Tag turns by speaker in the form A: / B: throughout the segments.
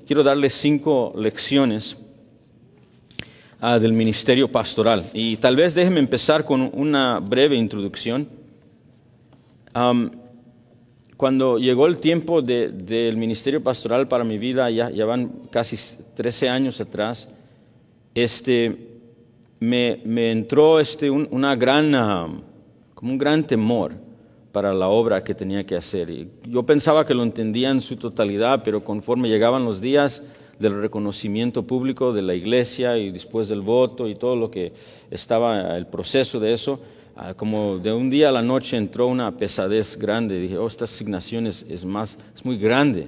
A: quiero darles 5 lecciones del ministerio pastoral. Y tal vez déjenme empezar con una breve introducción. Cuando llegó el tiempo del ministerio pastoral para mi vida, ya van casi 13 años atrás, me entró una como un gran temor para la obra que tenía que hacer. Y yo pensaba que lo entendía en su totalidad, pero conforme llegaban los días del reconocimiento público de la iglesia y después del voto y todo lo que estaba el proceso de eso, como de un día a la noche entró una pesadez grande. Dije, esta asignación es muy grande.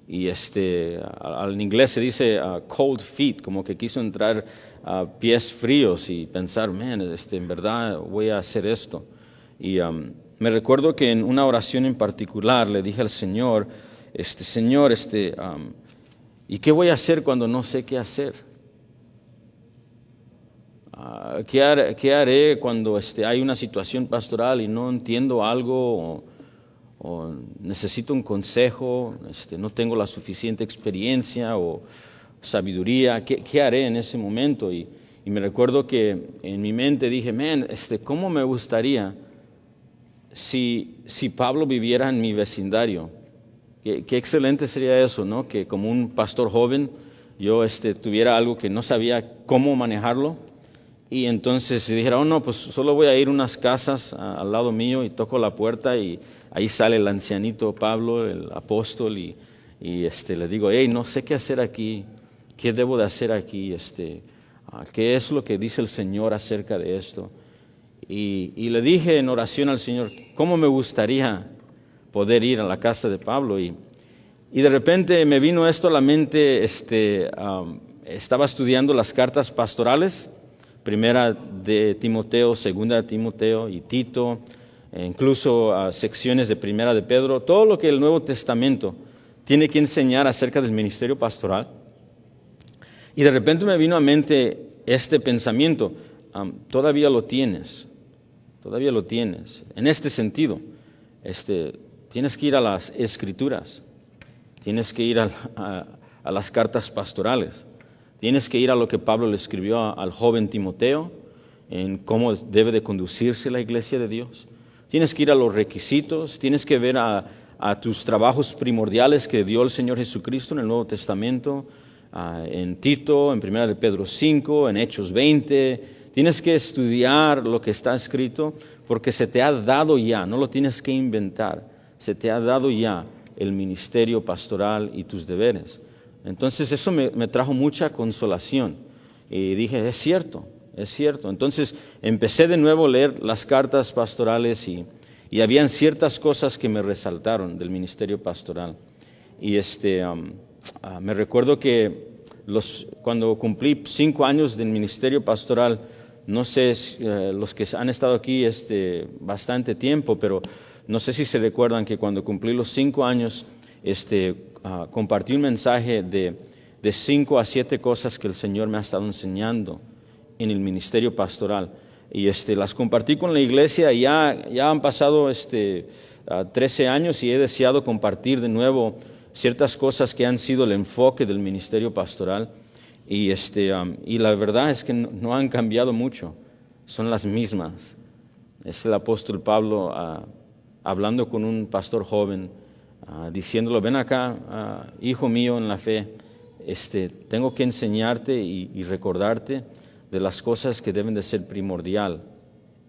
A: Y en inglés se dice cold feet, como que quiso entrar pies fríos y pensar, en verdad voy a hacer esto. Y me recuerdo que en una oración en particular le dije al Señor, Señor, ¿y qué voy a hacer cuando no sé qué hacer? ¿Qué haré cuando hay una situación pastoral y no entiendo algo o necesito un consejo, no tengo la suficiente experiencia o sabiduría? ¿Qué haré en ese momento? Y me recuerdo que en mi mente dije, ¿cómo me gustaría si Pablo viviera en mi vecindario? Qué excelente sería eso, ¿no? Que como un pastor joven yo tuviera algo que no sabía cómo manejarlo. Y entonces si dijera, no, pues solo voy a ir a unas casas al lado mío y toco la puerta y ahí sale el ancianito Pablo, el apóstol, y le digo, no sé qué hacer aquí, qué debo de hacer aquí, qué es lo que dice el Señor acerca de esto. Y le dije en oración al Señor, ¿cómo me gustaría poder ir a la casa de Pablo? Y de repente me vino esto a la mente, estaba estudiando las cartas pastorales, primera de Timoteo, segunda de Timoteo y Tito, incluso secciones de primera de Pedro, todo lo que el Nuevo Testamento tiene que enseñar acerca del ministerio pastoral. Y de repente me vino a mente este pensamiento, todavía lo tienes, en este sentido, tienes que ir a las Escrituras, tienes que ir a las cartas pastorales. Tienes que ir a lo que Pablo le escribió al joven Timoteo, en cómo debe de conducirse la iglesia de Dios. Tienes que ir a los requisitos, tienes que ver a tus trabajos primordiales que dio el Señor Jesucristo en el Nuevo Testamento, en Tito, en 1 de Pedro 5, en Hechos 20. Tienes que estudiar lo que está escrito porque se te ha dado ya, no lo tienes que inventar, se te ha dado ya el ministerio pastoral y tus deberes. Entonces eso me trajo mucha consolación y dije, es cierto. Entonces empecé de nuevo a leer las cartas pastorales y habían ciertas cosas que me resaltaron del ministerio pastoral. Y me recuerdo que cuando cumplí 5 años del ministerio pastoral, no sé los que han estado aquí bastante tiempo, pero no sé si se recuerdan que cuando cumplí los 5 años, compartí un mensaje de 5 a 7 cosas que el Señor me ha estado enseñando en el ministerio pastoral. Y las compartí con la iglesia y ya han pasado 13 años y he deseado compartir de nuevo ciertas cosas que han sido el enfoque del ministerio pastoral. Y la verdad es que no han cambiado mucho, son las mismas. Es el apóstol Pablo hablando con un pastor joven, diciéndolo, ven acá, hijo mío en la fe, tengo que enseñarte y recordarte de las cosas que deben de ser primordial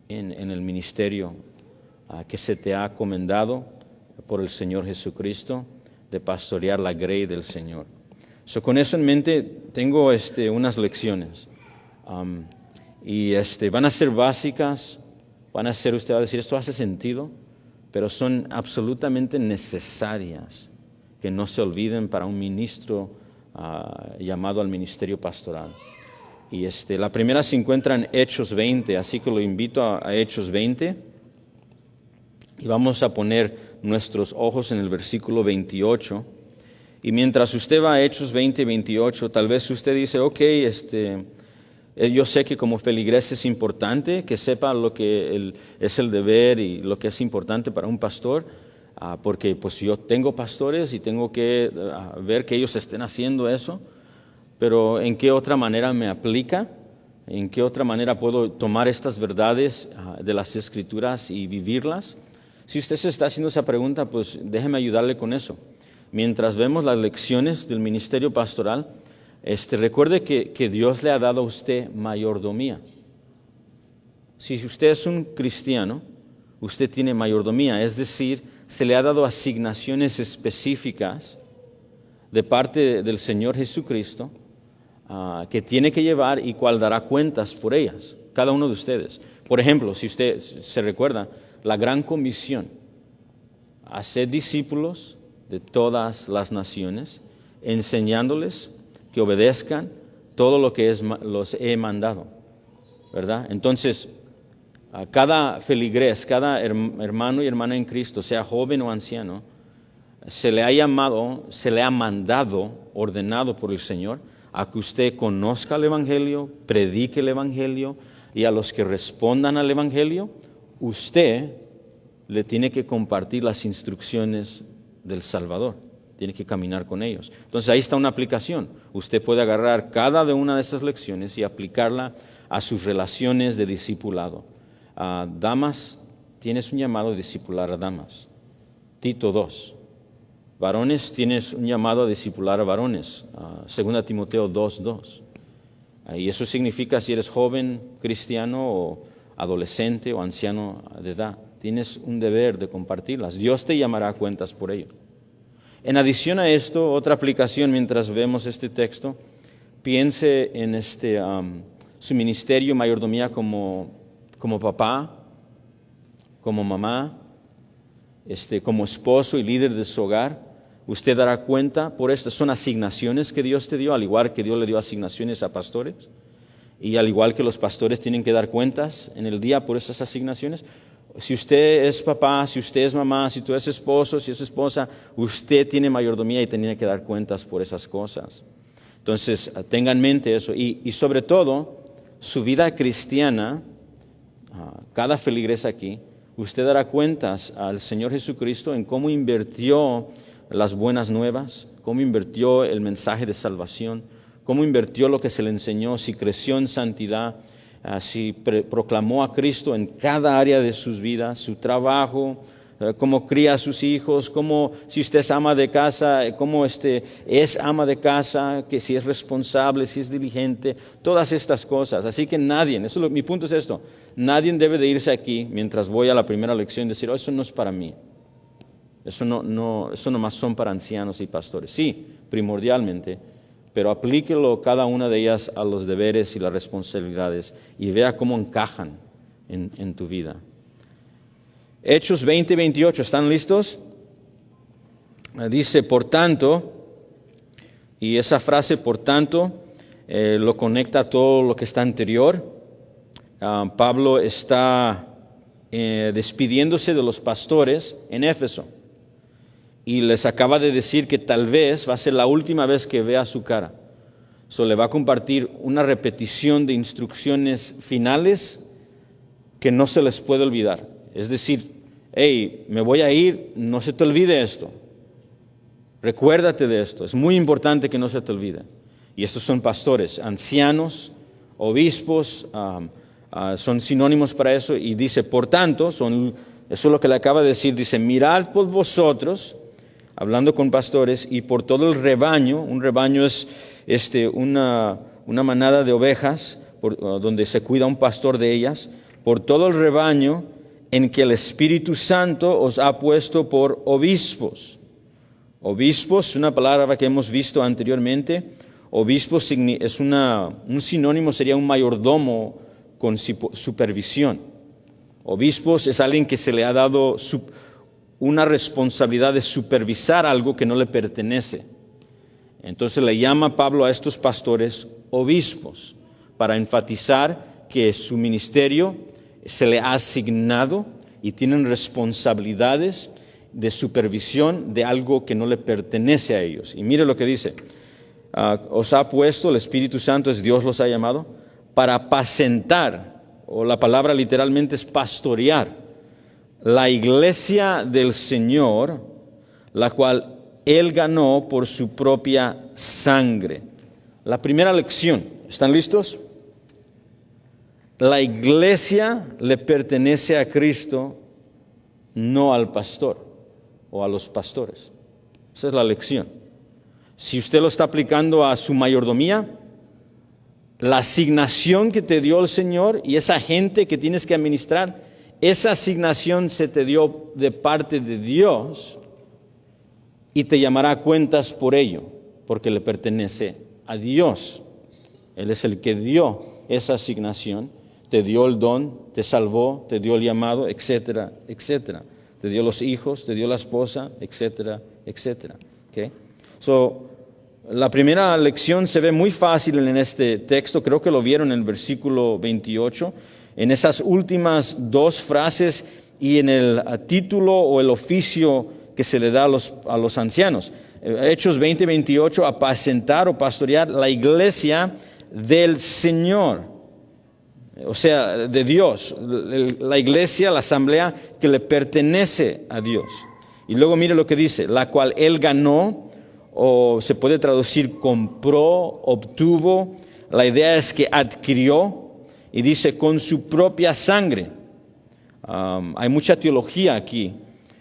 A: en el ministerio que se te ha comendado por el Señor Jesucristo, de pastorear la grey del Señor. Con eso en mente tengo unas lecciones y van a ser básicas, usted va a decir, esto hace sentido, pero son absolutamente necesarias, que no se olviden para un ministro llamado al ministerio pastoral. Y la primera se encuentra en Hechos 20, así que lo invito a Hechos 20. Y vamos a poner nuestros ojos en el versículo 28. Y mientras usted va a Hechos 20, 28, tal vez usted dice, ok, yo sé que como feligres es importante que sepa lo que es el deber y lo que es importante para un pastor. porque pues yo tengo pastores y tengo que ver que ellos estén haciendo eso, pero ¿en qué otra manera me aplica? ¿En qué otra manera puedo tomar estas verdades de las Escrituras y vivirlas? Si usted se está haciendo esa pregunta, pues déjeme ayudarle con eso. Mientras vemos las lecciones del ministerio pastoral, recuerde que Dios le ha dado a usted mayordomía. Si usted es un cristiano, usted tiene mayordomía, es decir, se le ha dado asignaciones específicas de parte del Señor Jesucristo que tiene que llevar y cual dará cuentas por ellas, cada uno de ustedes. Por ejemplo, si usted se recuerda, la gran comisión, hacer discípulos de todas las naciones, enseñándoles que obedezcan todo lo que los he mandado, ¿verdad? Entonces, a cada feligrés, cada hermano y hermana en Cristo, sea joven o anciano, se le ha mandado, ordenado por el Señor, a que usted conozca el Evangelio, predique el Evangelio, y a los que respondan al Evangelio, usted le tiene que compartir las instrucciones del Salvador, tiene que caminar con ellos. Entonces ahí está una aplicación. Usted puede agarrar cada una de estas lecciones y aplicarla a sus relaciones de discipulado. Damas, tienes un llamado a discipular a damas. Tito 2. Varones, tienes un llamado a discipular a varones. 2 Timoteo 2:2. Y eso significa si eres joven cristiano o adolescente o anciano de edad, tienes un deber de compartirlas. Dios te llamará a cuentas por ello. En adición a esto, otra aplicación mientras vemos este texto, piense en su ministerio, mayordomía como papá, como mamá, como esposo y líder de su hogar. Usted dará cuenta por estas, son asignaciones que Dios te dio, al igual que Dios le dio asignaciones a pastores, y al igual que los pastores tienen que dar cuentas en el día por esas asignaciones. Si usted es papá, si usted es mamá, si tú eres esposo, si es esposa, usted tiene mayordomía y tiene que dar cuentas por esas cosas. Entonces, tenga en mente eso. Y sobre todo, su vida cristiana, cada feligrés aquí, usted dará cuentas al Señor Jesucristo en cómo invirtió las buenas nuevas, cómo invirtió el mensaje de salvación, cómo invirtió lo que se le enseñó, si creció en santidad, si proclamó a Cristo en cada área de sus vidas, su trabajo, cómo cría a sus hijos, cómo si usted es ama de casa, cómo es ama de casa, que si es responsable, si es diligente, todas estas cosas. Así que nadie, mi punto es esto, nadie debe de irse aquí mientras voy a la primera lección y decir, eso no es para mí. Eso nomás son para ancianos y pastores. Sí, primordialmente, pero aplíquelo cada una de ellas a los deberes y las responsabilidades y vea cómo encajan en tu vida. Hechos 20:28, ¿están listos? Dice, por tanto, y esa frase, por tanto, lo conecta a todo lo que está anterior. Pablo está despidiéndose de los pastores en Éfeso. Y les acaba de decir que tal vez va a ser la última vez que vea su cara. Le va a compartir una repetición de instrucciones finales que no se les puede olvidar. Es decir, hey, me voy a ir, no se te olvide esto. Recuérdate de esto, es muy importante que no se te olvide. Y estos son pastores, ancianos, obispos, son sinónimos para eso. Y dice, por tanto, eso es lo que le acaba de decir, dice, mirad por vosotros, hablando con pastores, y por todo el rebaño. Un rebaño es una manada de ovejas, donde se cuida un pastor de ellas, por todo el rebaño en que el Espíritu Santo os ha puesto por obispos. Obispos, una palabra que hemos visto anteriormente. Obispos es un sinónimo, sería un mayordomo con supervisión. Obispos es alguien que se le ha dado una responsabilidad de supervisar algo que no le pertenece. Entonces le llama Pablo a estos pastores obispos para enfatizar que su ministerio se le ha asignado y tienen responsabilidades de supervisión de algo que no le pertenece a ellos. Y mire lo que dice, os ha puesto, el Espíritu Santo es Dios los ha llamado, para apacentar, o la palabra literalmente es pastorear, la iglesia del Señor, la cual Él ganó por su propia sangre. La primera lección, ¿están listos? La iglesia le pertenece a Cristo, no al pastor o a los pastores. Esa es la lección. Si usted lo está aplicando a su mayordomía, la asignación que te dio el Señor y esa gente que tienes que administrar, esa asignación se te dio de parte de Dios y te llamará a cuentas por ello, porque le pertenece a Dios. Él es el que dio esa asignación, te dio el don, te salvó, te dio el llamado, etcétera, etcétera. Te dio los hijos, te dio la esposa, etcétera, etcétera. ¿Okay? La primera lección se ve muy fácil en este texto, creo que lo vieron en el versículo 28, en esas últimas dos frases y en el título o el oficio que se le da a los ancianos. Hechos 20:28, apacentar o pastorear la iglesia del Señor, o sea, de Dios, la iglesia, la asamblea que le pertenece a Dios. Y luego mire lo que dice, la cual Él ganó, o se puede traducir compró, obtuvo. La idea es que adquirió, y dice con su propia sangre. Hay mucha teología aquí.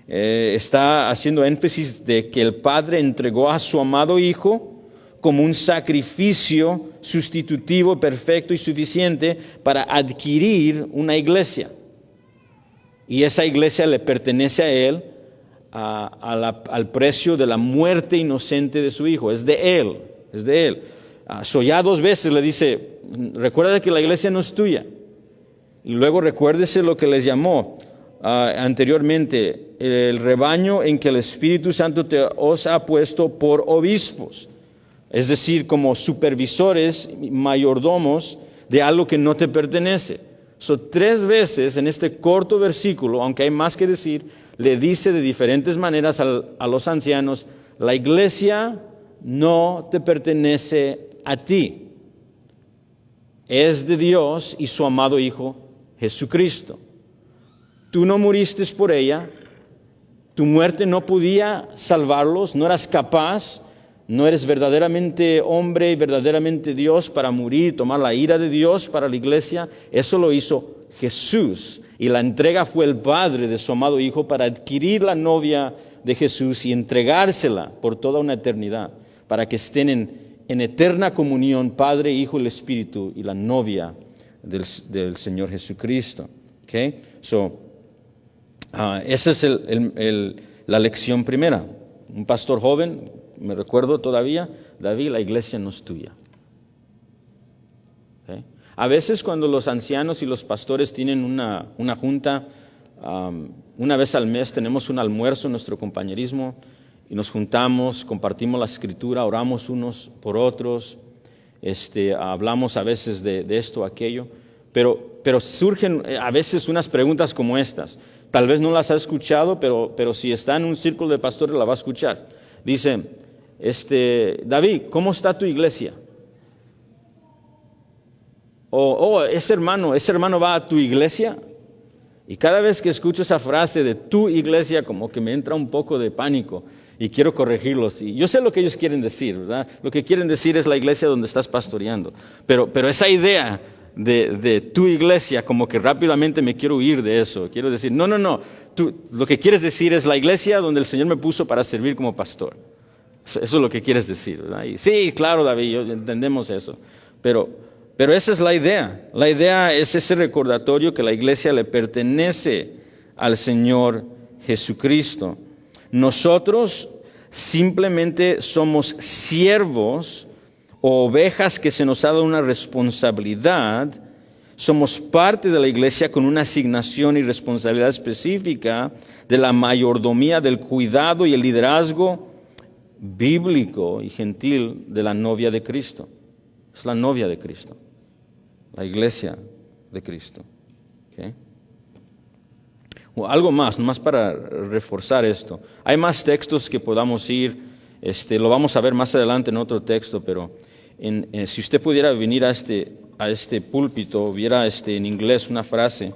A: Está haciendo énfasis de que el Padre entregó a su amado Hijo como un sacrificio sustitutivo, perfecto y suficiente para adquirir una iglesia. Y esa iglesia le pertenece a Él al precio de la muerte inocente de su Hijo. Es de Él, es de Él. Ya dos veces le dice, recuerda que la iglesia no es tuya. Y luego recuérdese lo que les llamó anteriormente, el rebaño en que el Espíritu Santo os ha puesto por obispos. Es decir, como supervisores, mayordomos de algo que no te pertenece. Tres veces en este corto versículo, aunque hay más que decir, le dice de diferentes maneras a los ancianos, la iglesia no te pertenece a ti. Es de Dios y su amado Hijo Jesucristo. Tú no muriste por ella, tu muerte no podía salvarlos, no eras capaz. No eres verdaderamente hombre y verdaderamente Dios para morir, tomar la ira de Dios para la iglesia. Eso lo hizo Jesús. Y la entrega fue el Padre de su amado Hijo para adquirir la novia de Jesús y entregársela por toda una eternidad, para que estén en eterna comunión Padre, Hijo y el Espíritu y la novia del Señor Jesucristo. Okay? Esa es la lección primera. Un pastor joven, me recuerdo todavía, David, la iglesia no es tuya. ¿Okay? A veces cuando los ancianos y los pastores tienen una junta, una vez al mes tenemos un almuerzo en nuestro compañerismo y nos juntamos, compartimos la escritura, oramos unos por otros, hablamos a veces de esto o aquello, pero surgen a veces unas preguntas como estas. Tal vez no las ha escuchado, pero si está en un círculo de pastores la va a escuchar. Dice, David, ¿cómo está tu iglesia? Ese hermano va a tu iglesia. Y cada vez que escucho esa frase de tu iglesia, como que me entra un poco de pánico y quiero corregirlos. Y yo sé lo que ellos quieren decir, ¿verdad? Lo que quieren decir es la iglesia donde estás pastoreando. Pero esa idea de tu iglesia, como que rápidamente me quiero huir de eso. Quiero decir, no. Tú, lo que quieres decir es la iglesia donde el Señor me puso para servir como pastor. Eso es lo que quieres decir, ¿verdad? Y sí, claro, David, entendemos eso. Pero esa es la idea. La idea es ese recordatorio que la iglesia le pertenece al Señor Jesucristo. Nosotros simplemente somos siervos o ovejas que se nos ha dado una responsabilidad. Somos parte de la iglesia con una asignación y responsabilidad específica de la mayordomía, del cuidado y el liderazgo bíblico y gentil de la novia de Cristo. Es la novia de Cristo, la iglesia de Cristo. ¿Okay? Algo más, nomás para reforzar esto. Hay más textos que podamos ir, lo vamos a ver más adelante en otro texto, pero si usted pudiera venir a este púlpito, viera en inglés una frase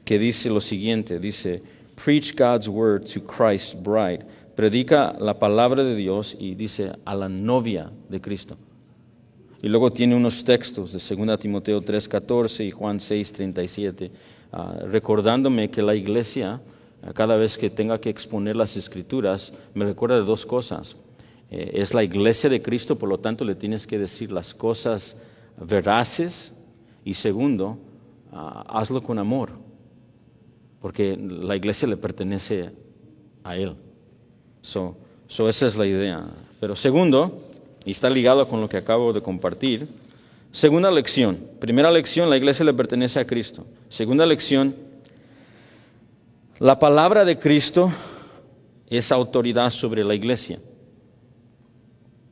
A: que dice lo siguiente, dice, Preach God's word to Christ's bride. Predica la palabra de Dios y dice a la novia de Cristo. Y luego tiene unos textos de 2 Timoteo 3:14 y Juan 6:37, recordándome que la iglesia, cada vez que tenga que exponer las Escrituras, me recuerda de dos cosas. Es la iglesia de Cristo, por lo tanto le tienes que decir las cosas veraces. Y segundo, hazlo con amor, porque la iglesia le pertenece a Él. Esa es la idea. Pero segundo, y está ligado con lo que acabo de compartir, segunda lección. Primera lección, la iglesia le pertenece a Cristo. Segunda lección, la palabra de Cristo es autoridad sobre la iglesia.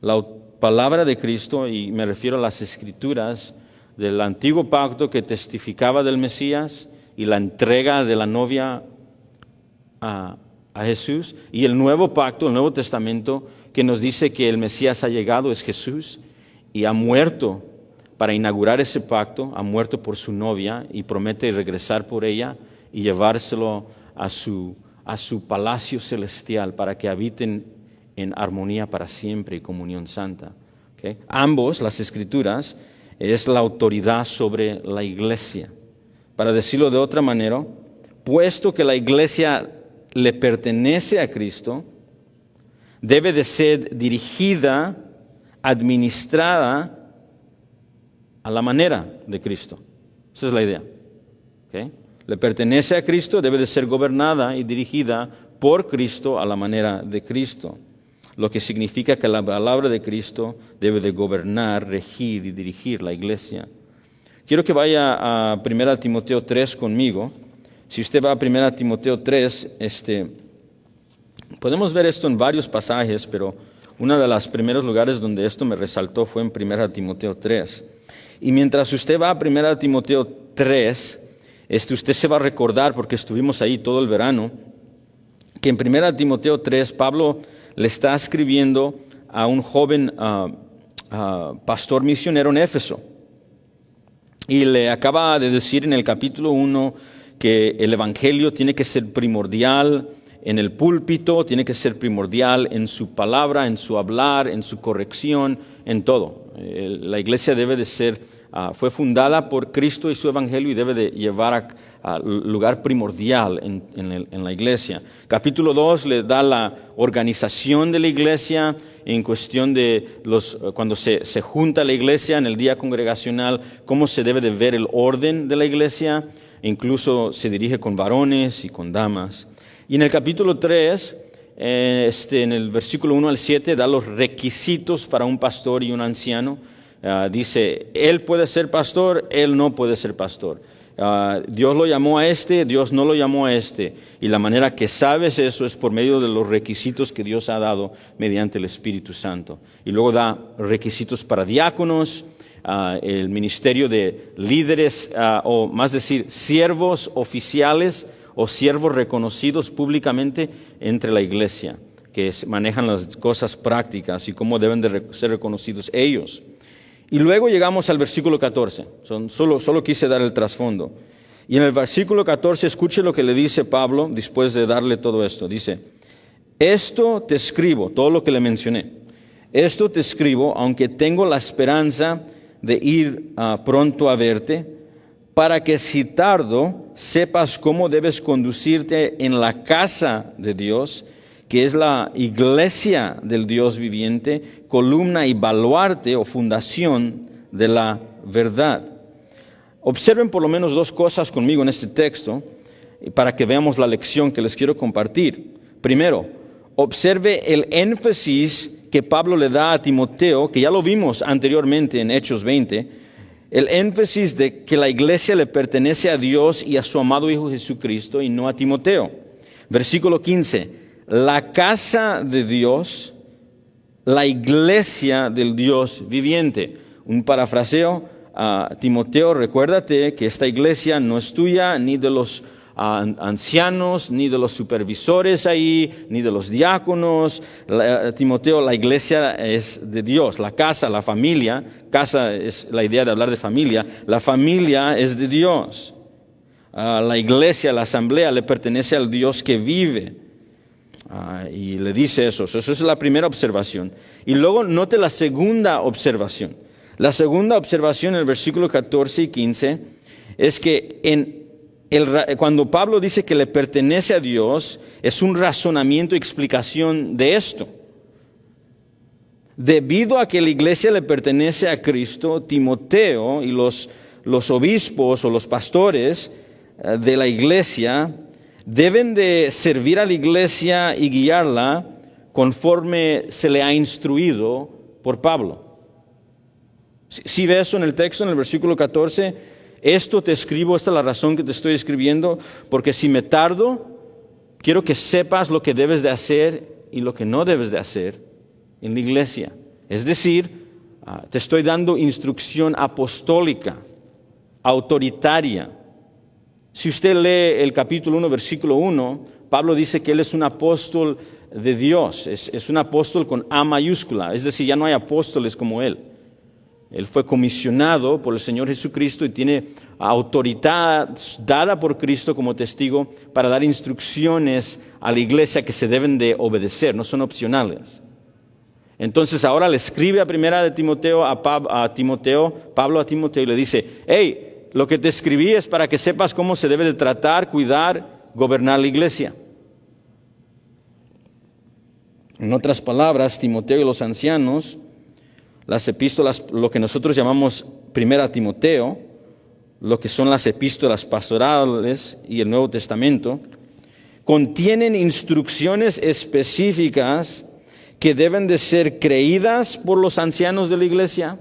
A: La palabra de Cristo, y me refiero a las Escrituras del antiguo pacto que testificaba del Mesías y la entrega de la novia a Jesús, y el nuevo pacto, el Nuevo Testamento, que nos dice que el Mesías ha llegado, es Jesús, y ha muerto para inaugurar ese pacto, ha muerto por su novia y promete regresar por ella y llevárselo a su palacio celestial para que habiten en armonía para siempre y comunión santa. ¿Okay? Ambos, las Escrituras, es la autoridad sobre la iglesia. Para decirlo de otra manera, puesto que la iglesia le pertenece a Cristo, debe de ser dirigida, administrada a la manera de Cristo. Esa es la idea. ¿Okay? Le pertenece a Cristo, debe de ser gobernada y dirigida por Cristo a la manera de Cristo. Lo que significa que la palabra de Cristo debe de gobernar, regir y dirigir la iglesia. Quiero que vaya a 1 Timoteo 3 conmigo. Si usted va a 1 Timoteo 3, podemos ver esto en varios pasajes, pero uno de los primeros lugares donde esto me resaltó fue en 1 Timoteo 3. Y mientras usted va a 1 Timoteo 3, usted se va a recordar, porque estuvimos ahí todo el verano, que en 1 Timoteo 3 Pablo le está escribiendo a un joven pastor misionero en Éfeso. Y le acaba de decir en el capítulo 1 que el evangelio tiene que ser primordial en el púlpito, tiene que ser primordial en su palabra, en su hablar, en su corrección, en todo. La iglesia debe de ser, fue fundada por Cristo y su evangelio y debe de llevar a lugar primordial en la iglesia. Capítulo 2 le da la organización de la iglesia en cuestión de cuando se junta la iglesia en el día congregacional, cómo se debe de ver el orden de la iglesia, incluso se dirige con varones y con damas. Y en el capítulo 3, en el versículo 1 al 7, da los requisitos para un pastor y un anciano. Dice, él puede ser pastor, él no puede ser pastor. Dios lo llamó a Dios no lo llamó a y la manera que sabes eso es por medio de los requisitos que Dios ha dado mediante el Espíritu Santo. Y luego da requisitos para diáconos, el ministerio de líderes, o más decir, siervos oficiales o siervos reconocidos públicamente entre la iglesia, que manejan las cosas prácticas y cómo deben de ser reconocidos ellos. Y luego llegamos al versículo 14. Solo quise dar el trasfondo. Y en el versículo 14, escuche lo que le dice Pablo después de darle todo esto. Dice, esto te escribo, todo lo que le mencioné. Esto te escribo, aunque tengo la esperanza de ir pronto a verte, para que si tardo, sepas cómo debes conducirte en la casa de Dios, que es la iglesia del Dios viviente, columna y baluarte o fundación de la verdad. Observen por lo menos dos cosas conmigo en este texto para que veamos la lección que les quiero compartir. Primero, observe el énfasis que Pablo le da a Timoteo, que ya lo vimos anteriormente en Hechos 20, el énfasis de que la iglesia le pertenece a Dios y a su amado Hijo Jesucristo y no a Timoteo. Versículo 15. La casa de Dios, la iglesia del Dios viviente. Un parafraseo a Timoteo, recuérdate que esta iglesia no es tuya, ni de los ancianos, ni de los supervisores ahí, ni de los diáconos. Timoteo, la iglesia es de Dios, la casa, la familia, casa es la idea de hablar de familia, la familia es de Dios. La iglesia, la asamblea, le pertenece al Dios que vive. Y le dice eso. Eso es la primera observación. Y luego note la segunda observación. La segunda observación en el versículo 14 y 15 es que cuando Pablo dice que le pertenece a Dios, es un razonamiento y explicación de esto. Debido a que la iglesia le pertenece a Cristo, Timoteo y los obispos o los pastores de la iglesia deben de servir a la iglesia y guiarla conforme se le ha instruido por Pablo. Si ves eso en el texto, en el versículo 14, esto te escribo, esta es la razón que te estoy escribiendo, porque si me tardo, quiero que sepas lo que debes de hacer y lo que no debes de hacer en la iglesia. Es decir, te estoy dando instrucción apostólica, autoritaria. Si usted lee el capítulo 1, versículo 1, Pablo dice que él es un apóstol de Dios, es un apóstol con A mayúscula, es decir, ya no hay apóstoles como él. Él fue comisionado por el Señor Jesucristo y tiene autoridad dada por Cristo como testigo para dar instrucciones a la iglesia que se deben de obedecer, no son opcionales. Entonces ahora le escribe a primera de Timoteo, Pablo a Timoteo y le dice, hey, lo que te escribí es para que sepas cómo se debe de tratar, cuidar, gobernar la iglesia. En otras palabras, Timoteo y los ancianos, las epístolas, lo que nosotros llamamos primera Timoteo, lo que son las epístolas pastorales y el Nuevo Testamento, contienen instrucciones específicas que deben de ser creídas por los ancianos de la iglesia,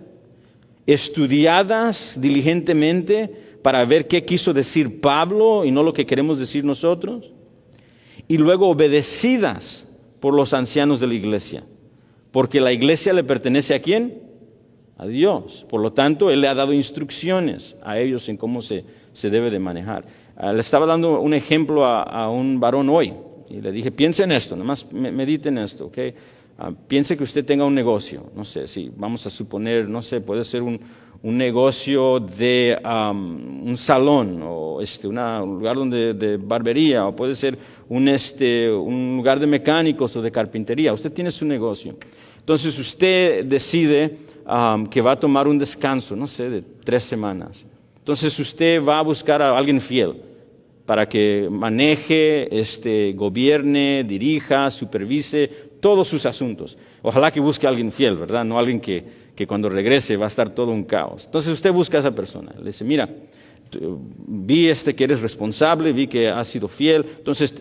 A: estudiadas diligentemente para ver qué quiso decir Pablo y no lo que queremos decir nosotros, y luego obedecidas por los ancianos de la iglesia. Porque la iglesia le pertenece ¿a quién? A Dios. Por lo tanto, Él le ha dado instrucciones a ellos en cómo se debe de manejar. Le estaba dando un ejemplo a un varón hoy y le dije, piense en esto, nada más medite en esto, ¿ok? Piense que usted tenga un negocio, no sé, si vamos a suponer, no sé, puede ser un negocio de un salón o un lugar de barbería, o puede ser un lugar de mecánicos o de carpintería. Usted tiene su negocio. Entonces usted decide que va a tomar un descanso, no sé, de 3 semanas. Entonces usted va a buscar a alguien fiel para que maneje, gobierne, dirija, supervise todos sus asuntos. Ojalá que busque a alguien fiel, ¿verdad? No alguien que cuando regrese va a estar todo un caos. Entonces usted busca a esa persona. Le dice, mira, vi que eres responsable, vi que has sido fiel, entonces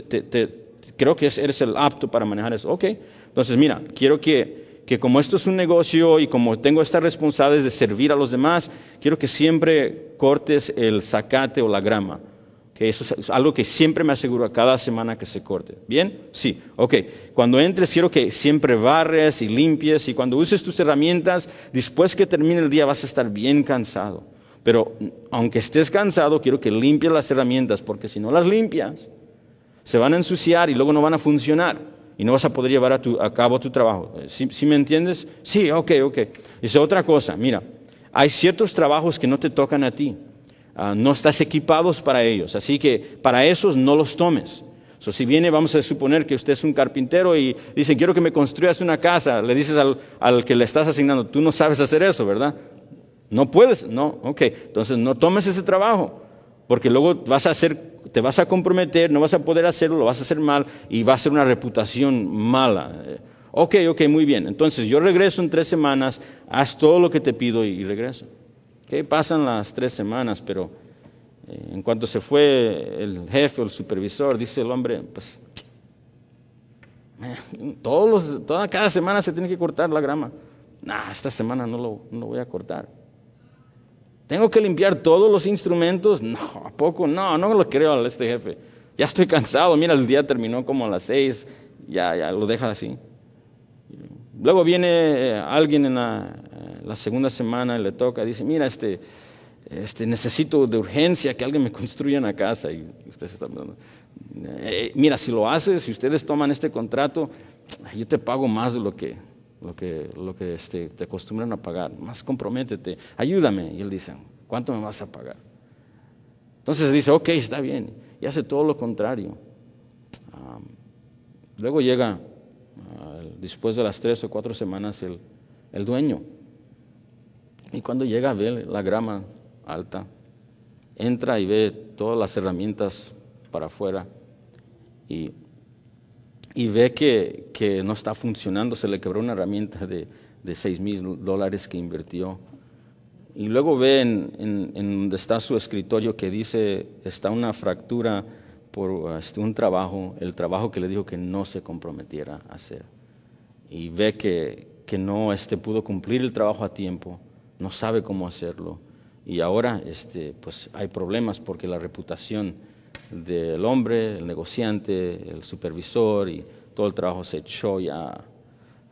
A: creo que eres el apto para manejar eso. Ok, entonces mira, quiero que como esto es un negocio y como tengo esta responsabilidad de servir a los demás, quiero que siempre cortes el zacate o la grama. Que eso es algo que siempre me aseguro a cada semana que se corte. ¿Bien? Sí. Ok. Cuando entres quiero que siempre barres y limpies, y cuando uses tus herramientas, después que termine el día vas a estar bien cansado. Pero aunque estés cansado, quiero que limpies las herramientas, porque si no las limpias, se van a ensuciar y luego no van a funcionar y no vas a poder llevar a cabo tu trabajo. ¿Sí me entiendes? Sí, ok. Dice otra cosa, mira, hay ciertos trabajos que no te tocan a ti. No estás equipados para ellos, así que para esos no los tomes. Si viene, vamos a suponer que usted es un carpintero y dice, quiero que me construyas una casa, le dices al que le estás asignando, tú no sabes hacer eso, ¿verdad? No puedes, no, ok, entonces no tomes ese trabajo, porque luego te vas a comprometer, no vas a poder hacerlo, lo vas a hacer mal y va a ser una reputación mala. Ok, muy bien, entonces yo regreso en 3 semanas, haz todo lo que te pido y regreso. Okay, pasan las 3 semanas, pero en cuanto se fue el jefe o el supervisor, dice el hombre, pues cada semana se tiene que cortar la grama. Esta semana no lo voy a cortar. ¿Tengo que limpiar todos los instrumentos? No, ¿a poco? No lo creo a este jefe. Ya estoy cansado, mira, el día terminó como a las 6, ya lo deja así. Luego viene alguien en la segunda semana y le toca, dice, mira, necesito de urgencia que alguien me construya una casa. Y usted se está hablando, mira, si lo haces, si ustedes toman este contrato, yo te pago más de lo que te acostumbran a pagar. Más comprométete, ayúdame. Y él dice, ¿cuánto me vas a pagar? Entonces dice, ok, está bien, y hace todo lo contrario. Luego llega, después de las 3 o 4 semanas, el dueño. Y cuando llega ve la grama alta, entra y ve todas las herramientas para afuera y ve que no está funcionando, se le quebró una herramienta de $6,000 que invirtió. Y luego ve en donde está su escritorio que dice, está una fractura por un trabajo, el trabajo que le dijo que no se comprometiera a hacer. Y ve que no pudo cumplir el trabajo a tiempo, no sabe cómo hacerlo. Y ahora pues hay problemas porque la reputación del hombre, el negociante, el supervisor y todo el trabajo se echó ya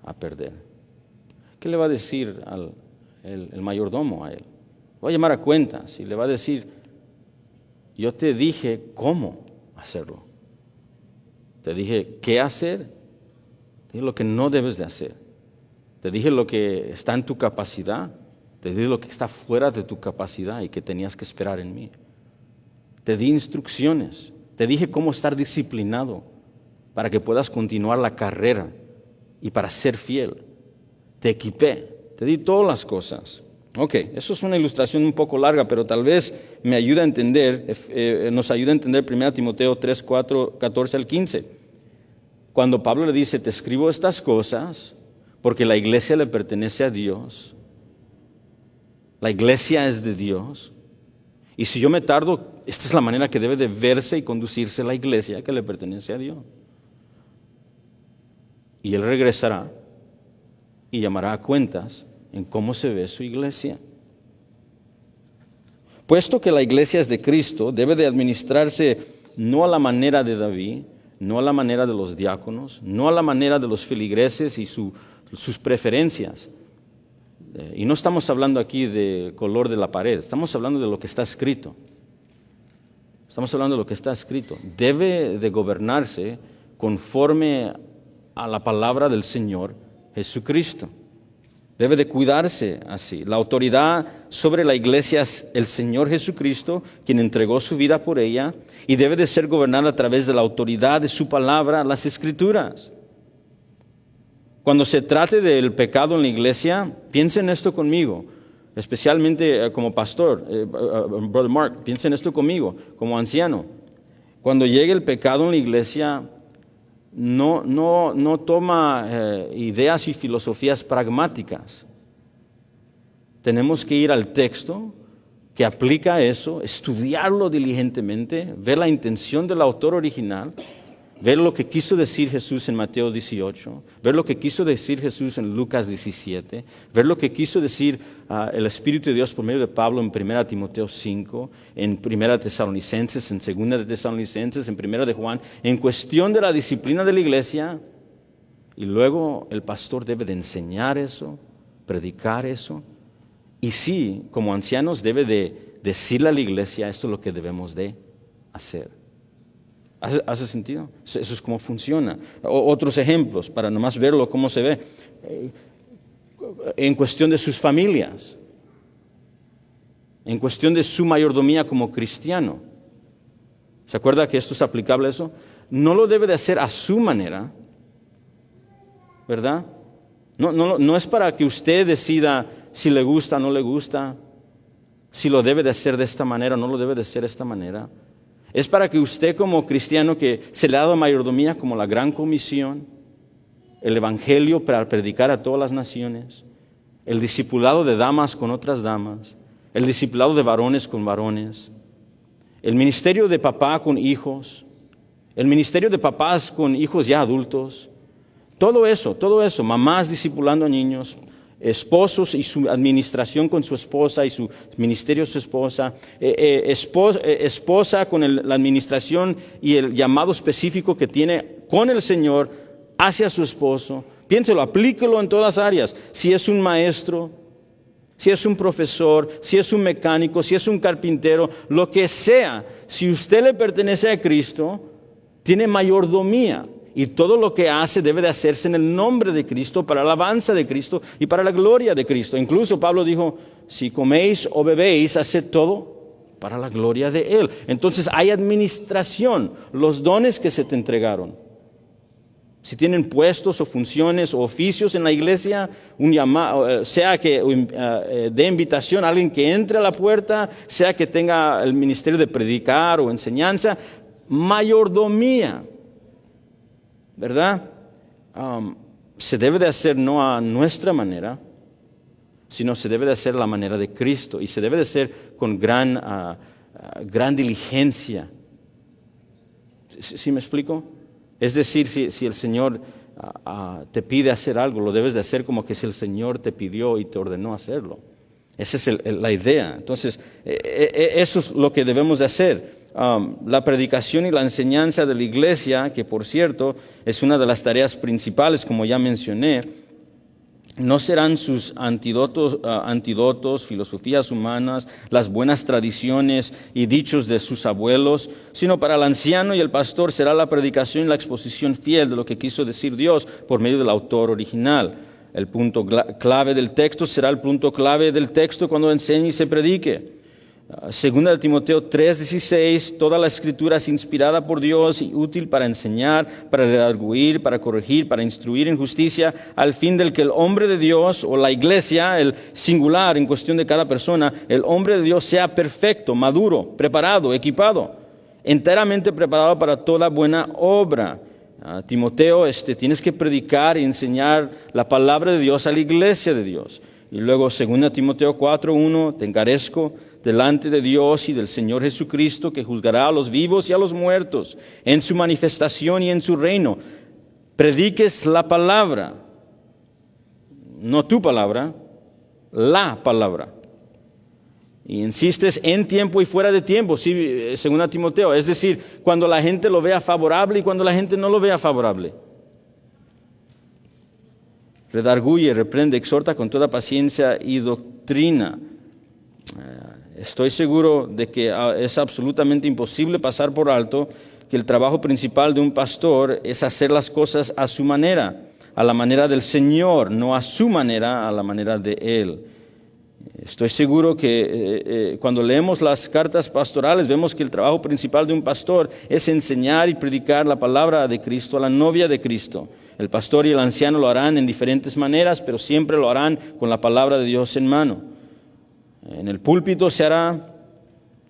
A: a perder. ¿Qué le va a decir el mayordomo a él? Va a llamar a cuentas y le va a decir, yo te dije cómo hacerlo. Te dije qué hacer, te dije lo que no debes de hacer. Te dije lo que está en tu capacidad, te dije lo que está fuera de tu capacidad y que tenías que esperar en mí. Te di instrucciones, te dije cómo estar disciplinado para que puedas continuar la carrera y para ser fiel. Te equipé, te di todas las cosas. Ok, eso es una ilustración un poco larga, pero tal vez me ayuda a entender, nos ayuda a entender 1 Timoteo 3, 4, 14 al 15. Cuando Pablo le dice, te escribo estas cosas porque la iglesia le pertenece a Dios. La iglesia es de Dios. Y si yo me tardo, esta es la manera que debe de verse y conducirse la iglesia que le pertenece a Dios. Y Él regresará y llamará a cuentas en cómo se ve su iglesia. Puesto que la iglesia es de Cristo, debe de administrarse no a la manera de David, no a la manera de los diáconos, no a la manera de los feligreses y sus preferencias. Y no estamos hablando aquí de color de la pared, estamos hablando de lo que está escrito. Estamos hablando de lo que está escrito. Debe de gobernarse conforme a la palabra del Señor Jesucristo. Debe de cuidarse así. La autoridad sobre la iglesia es el Señor Jesucristo, quien entregó su vida por ella, y debe de ser gobernada a través de la autoridad de su palabra, las Escrituras. Cuando se trate del pecado en la iglesia, piensen esto conmigo, especialmente como pastor, Brother Mark, piensen esto conmigo, como anciano. Cuando llegue el pecado en la iglesia, no toma ideas y filosofías pragmáticas. Tenemos que ir al texto que aplica eso, estudiarlo diligentemente, ver la intención del autor original, ver lo que quiso decir Jesús en Mateo 18, ver lo que quiso decir Jesús en Lucas 17, ver lo que quiso decir el Espíritu de Dios por medio de Pablo en 1 Timoteo 5, en 1 Tesalonicenses, en 2 de Tesalonicenses, en 1 de Juan, en cuestión de la disciplina de la iglesia. Y luego el pastor debe de enseñar eso, predicar eso. Y sí, como ancianos debe de decirle a la iglesia, esto es lo que debemos de hacer. ¿Hace sentido? Eso es cómo funciona. Otros ejemplos, para nomás verlo cómo se ve. En cuestión de sus familias, en cuestión de su mayordomía como cristiano. ¿Se acuerda que esto es aplicable a eso? No lo debe de hacer a su manera, ¿verdad? No es para que usted decida si le gusta o no le gusta, si lo debe de hacer de esta manera o no lo debe de hacer de esta manera. Es para que usted como cristiano que se le ha dado mayordomía como la gran comisión, el evangelio para predicar a todas las naciones, el discipulado de damas con otras damas, el discipulado de varones con varones, el ministerio de papá con hijos, el ministerio de papás con hijos ya adultos, todo eso, mamás discipulando a niños, esposos y su administración con su esposa y su ministerio de su esposa, esposa con la administración y el llamado específico que tiene con el Señor hacia su esposo. Piénselo, aplíquelo en todas áreas. Si es un maestro, si es un profesor, si es un mecánico, si es un carpintero, lo que sea, si usted le pertenece a Cristo, tiene mayordomía. Y todo lo que hace debe de hacerse en el nombre de Cristo, para la alabanza de Cristo y para la gloria de Cristo. Incluso Pablo dijo, si coméis o bebéis, haced todo para la gloria de Él. Entonces hay administración, los dones que se te entregaron. Si tienen puestos o funciones o oficios en la iglesia, un llamado, sea que dé invitación a alguien que entre a la puerta, sea que tenga el ministerio de predicar o enseñanza, mayordomía, ¿verdad? Se debe de hacer no a nuestra manera, sino se debe de hacer a la manera de Cristo, y se debe de hacer con gran diligencia. ¿Sí me explico? Es decir, si el Señor te pide hacer algo, lo debes de hacer como que si el Señor te pidió y te ordenó hacerlo. Esa es la idea. Entonces, eso es lo que debemos de hacer. La predicación y la enseñanza de la iglesia, que por cierto es una de las tareas principales, como ya mencioné, no serán sus antídotos, filosofías humanas, las buenas tradiciones y dichos de sus abuelos, sino para el anciano y el pastor será la predicación y la exposición fiel de lo que quiso decir Dios por medio del autor original. El punto clave del texto será el punto clave del texto cuando enseñe y se predique. Segunda de Timoteo 3:16, toda la escritura es inspirada por Dios y útil para enseñar, para redarguir, para corregir, para instruir en justicia, al fin del que el hombre de Dios, o la iglesia, el singular en cuestión de cada persona, el hombre de Dios sea perfecto, maduro, preparado, equipado, enteramente preparado para toda buena obra. Timoteo, tienes que predicar y enseñar la palabra de Dios a la iglesia de Dios. Y luego, 2 Timoteo 4:1, te encarezco delante de Dios y del Señor Jesucristo, que juzgará a los vivos y a los muertos en su manifestación y en su reino. Prediques la palabra, no tu palabra, la palabra. Y insistes en tiempo y fuera de tiempo, sí, según Timoteo. Es decir, cuando la gente lo vea favorable y cuando la gente no lo vea favorable. Redarguye, reprende, exhorta con toda paciencia y doctrina. Estoy seguro de que es absolutamente imposible pasar por alto que el trabajo principal de un pastor es hacer las cosas a su manera, a la manera del Señor, no a su manera, a la manera de Él. Estoy seguro que cuando leemos las cartas pastorales vemos que el trabajo principal de un pastor es enseñar y predicar la palabra de Cristo a la novia de Cristo. El pastor y el anciano lo harán en diferentes maneras, pero siempre lo harán con la palabra de Dios en mano. En el púlpito se hará,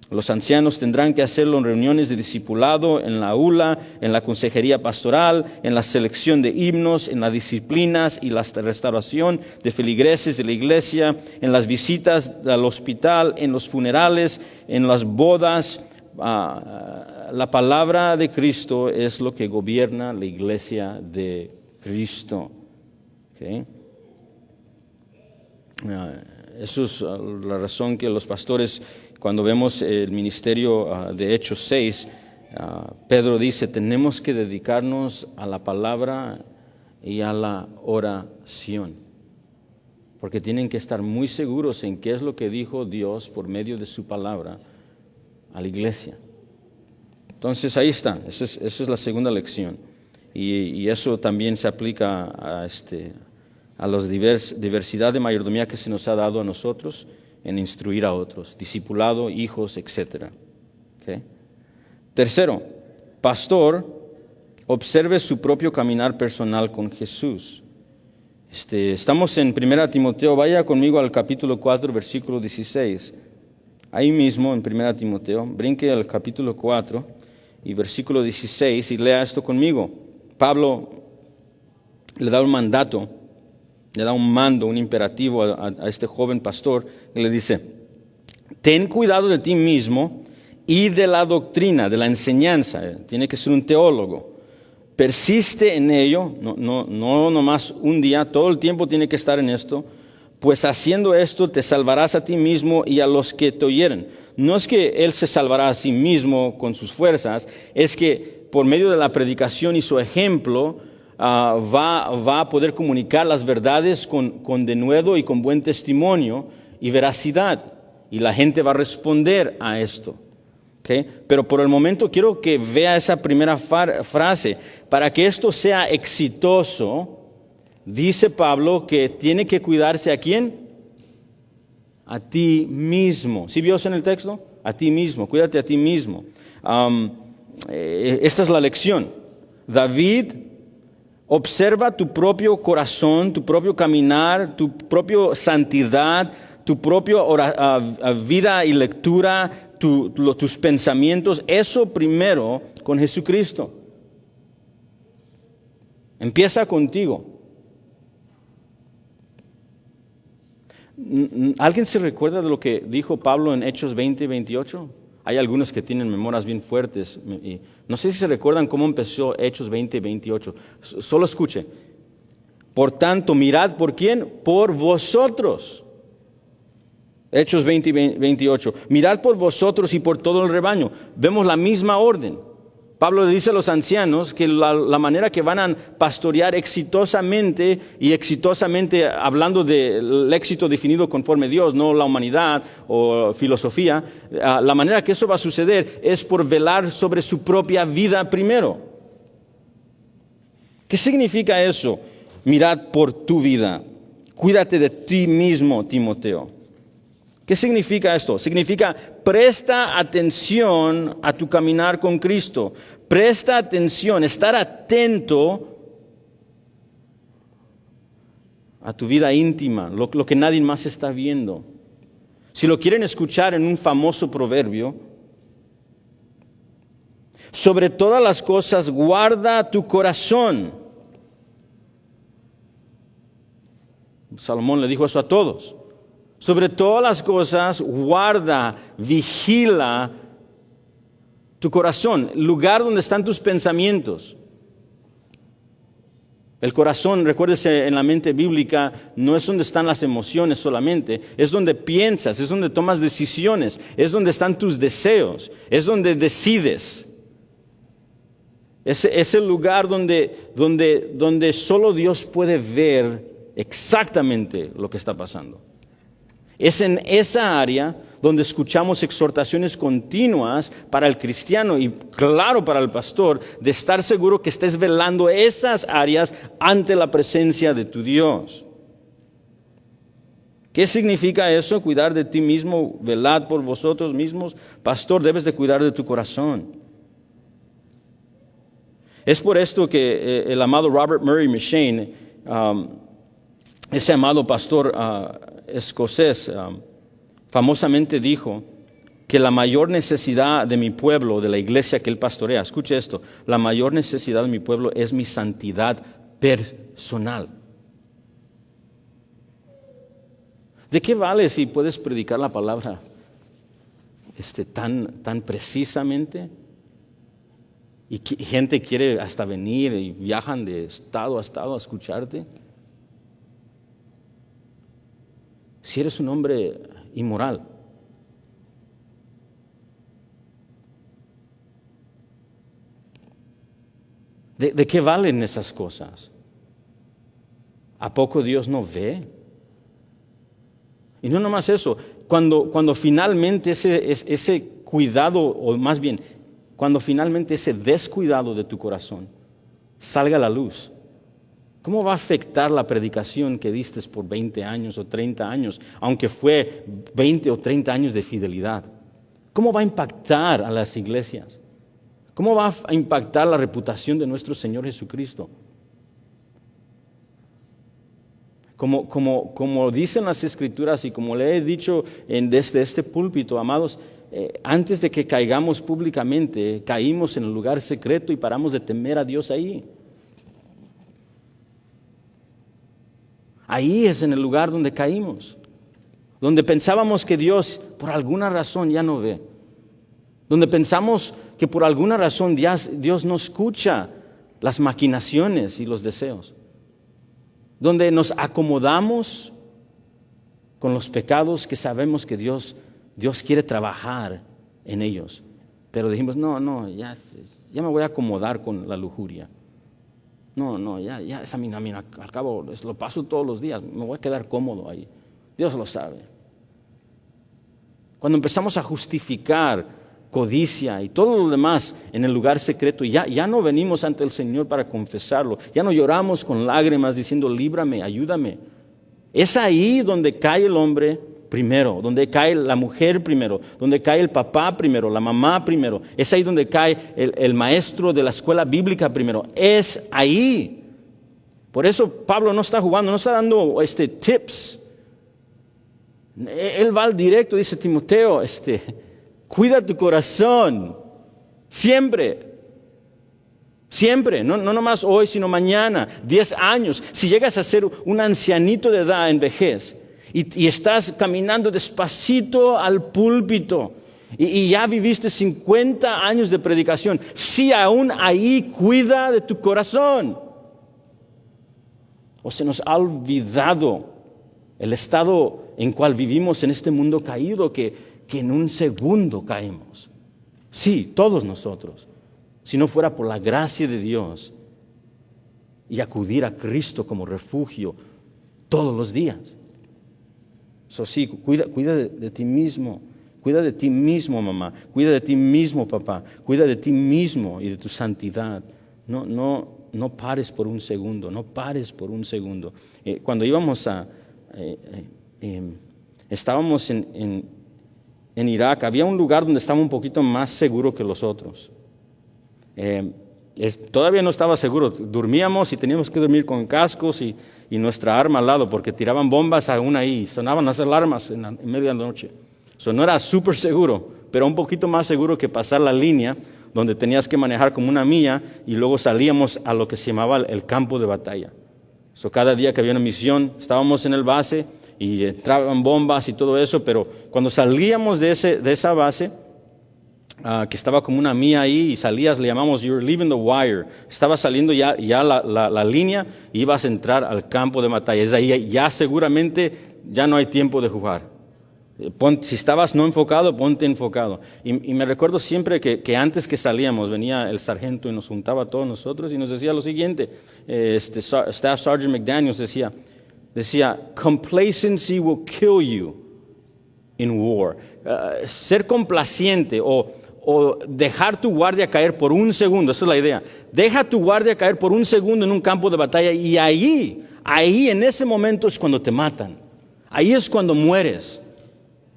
A: los ancianos tendrán que hacerlo en reuniones de discipulado, en la aula, en la consejería pastoral, en la selección de himnos, en las disciplinas y la restauración de feligreses de la iglesia, en las visitas al hospital, en los funerales, en las bodas. La palabra de Cristo es lo que gobierna la iglesia de Cristo. ¿Okay? Eso es la razón que los pastores, cuando vemos el ministerio de Hechos 6, Pedro dice, tenemos que dedicarnos a la palabra y a la oración, porque tienen que estar muy seguros en qué es lo que dijo Dios por medio de su palabra a la iglesia. Entonces ahí está, esa es la segunda lección, y eso también se aplica a la diversidad de mayordomía que se nos ha dado a nosotros en instruir a otros, discipulado, hijos, etc. ¿Okay? Tercero, pastor, observe su propio caminar personal con Jesús. Estamos en 1 Timoteo, vaya conmigo al capítulo 4, versículo 16. Ahí mismo en 1 Timoteo, brinque al capítulo 4 y versículo 16 y lea esto conmigo. Pablo le da un mandato, le da un mando, un imperativo a este joven pastor, y le dice, ten cuidado de ti mismo y de la doctrina, de la enseñanza. Tiene que ser un teólogo. Persiste en ello, no nomás un día, todo el tiempo tiene que estar en esto, pues haciendo esto te salvarás a ti mismo y a los que te oyeren. No es que él se salvará a sí mismo con sus fuerzas, es que por medio de la predicación y su ejemplo, va a poder comunicar las verdades con denuedo y con buen testimonio y veracidad, y la gente va a responder a esto. ¿Okay? Pero por el momento quiero que vea esa primera frase. Para que esto sea exitoso, dice Pablo que tiene que cuidarse ¿a quién? A ti mismo. ¿Sí vio eso en el texto? a ti mismo, cuídate a ti mismo. Esta es la lección. David observa tu propio corazón, tu propio caminar, tu propia santidad, tu propia vida y lectura, tus pensamientos. Eso primero con Jesucristo. Empieza contigo. ¿Alguien se recuerda de lo que dijo Pablo en Hechos 20 y 28? Hay algunos que tienen memorias bien fuertes. Y no sé si se recuerdan cómo empezó Hechos 20 y 28. Solo escuche. Por tanto, mirad por quién, por vosotros. Hechos 20 y 28. Mirad por vosotros y por todo el rebaño. Vemos la misma orden. Pablo le dice a los ancianos que la manera que van a pastorear exitosamente, hablando del éxito definido conforme a Dios, no la humanidad o filosofía, la manera que eso va a suceder es por velar sobre su propia vida primero. ¿Qué significa eso? Mirad por tu vida. Cuídate de ti mismo, Timoteo. ¿Qué significa esto? Significa presta atención a tu caminar con Cristo. Presta atención, estar atento a tu vida íntima, lo que nadie más está viendo. Si lo quieren escuchar en un famoso proverbio, sobre todas las cosas guarda tu corazón. Salomón le dijo eso a todos. Sobre todas las cosas, guarda, vigila tu corazón, lugar donde están tus pensamientos. El corazón, recuérdese, en la mente bíblica, no es donde están las emociones solamente, es donde piensas, es donde tomas decisiones, es donde están tus deseos, es donde decides. Es el lugar donde solo Dios puede ver exactamente lo que está pasando. Es en esa área donde escuchamos exhortaciones continuas para el cristiano y claro para el pastor, de estar seguro que estés velando esas áreas ante la presencia de tu Dios. ¿Qué significa eso? Cuidar de ti mismo, velad por vosotros mismos. Pastor, debes de cuidar de tu corazón. Es por esto que el amado Robert Murray M'Cheyne, ese amado pastor escocés, famosamente dijo que la mayor necesidad de mi pueblo, de la iglesia que él pastorea, escuche esto, la mayor necesidad de mi pueblo es mi santidad personal. ¿De qué vale si puedes predicar la palabra tan precisamente? Y gente quiere hasta venir y viajan de estado a estado a escucharte. Si eres un hombre inmoral, ¿de qué valen esas cosas? ¿A poco Dios no ve? Y no nomás eso, cuando finalmente ese cuidado, o más bien, cuando finalmente ese descuidado de tu corazón salga a la luz, ¿cómo va a afectar la predicación que diste por 20 años o 30 años, aunque fue 20 o 30 años de fidelidad? ¿Cómo va a impactar a las iglesias? ¿Cómo va a impactar la reputación de nuestro Señor Jesucristo? Como dicen las Escrituras y como le he dicho desde este púlpito, amados, antes de que caigamos públicamente, caímos en el lugar secreto y paramos de temer a Dios ahí. Ahí es en el lugar donde caímos, donde pensábamos que Dios por alguna razón ya no ve, donde pensamos que por alguna razón Dios no escucha las maquinaciones y los deseos, donde nos acomodamos con los pecados que sabemos que Dios quiere trabajar en ellos, pero dijimos, no, ya me voy a acomodar con la lujuria. No, ya esa mina, al cabo lo paso todos los días, me voy a quedar cómodo ahí. Dios lo sabe. Cuando empezamos a justificar codicia y todo lo demás en el lugar secreto, ya no venimos ante el Señor para confesarlo, ya no lloramos con lágrimas diciendo, líbrame, ayúdame. Es ahí donde cae el hombre primero, donde cae la mujer primero, donde cae el papá primero, la mamá primero. Es ahí donde cae el maestro de la escuela bíblica primero. Es ahí. Por eso Pablo no está jugando, no está dando tips. Él va al directo, dice Timoteo, cuida tu corazón, siempre. Siempre, no nomás hoy, sino mañana, 10 años. Si llegas a ser un ancianito de edad en vejez y estás caminando despacito al púlpito y ya viviste 50 años de predicación, si aún ahí cuida de tu corazón. O se nos ha olvidado el estado en cual vivimos en este mundo caído que en un segundo caemos. Sí, todos nosotros. Si no fuera por la gracia de Dios y acudir a Cristo como refugio todos los días. Eso sí, cuida de ti mismo. Cuida de ti mismo, mamá. Cuida de ti mismo, papá. Cuida de ti mismo y de tu santidad. No pares por un segundo. No pares por un segundo. Cuando íbamos estábamos en Irak, había un lugar donde estaba un poquito más seguro que los otros. Todavía no estaba seguro, dormíamos y teníamos que dormir con cascos y nuestra arma al lado porque tiraban bombas aún ahí, sonaban las alarmas en medianoche. No era súper seguro, pero un poquito más seguro que pasar la línea donde tenías que manejar como una milla y luego salíamos a lo que se llamaba el campo de batalla. Cada día que había una misión estábamos en el base y entraban bombas y todo eso, pero cuando salíamos de esa base, que estaba como una mía ahí y salías, le llamamos you're leaving the wire, estaba saliendo ya la línea y ibas a entrar al campo de batalla. Es ahí ya seguramente ya no hay tiempo de jugar. Si estabas no enfocado, ponte enfocado. Y me recuerdo siempre que antes que salíamos venía el sargento y nos juntaba a todos nosotros y nos decía lo siguiente. Staff Sergeant McDaniels decía complacency will kill you in war. Ser complaciente o dejar tu guardia caer por un segundo, esa es la idea. Deja tu guardia caer por un segundo en un campo de batalla y ahí en ese momento es cuando te matan. Ahí es cuando mueres.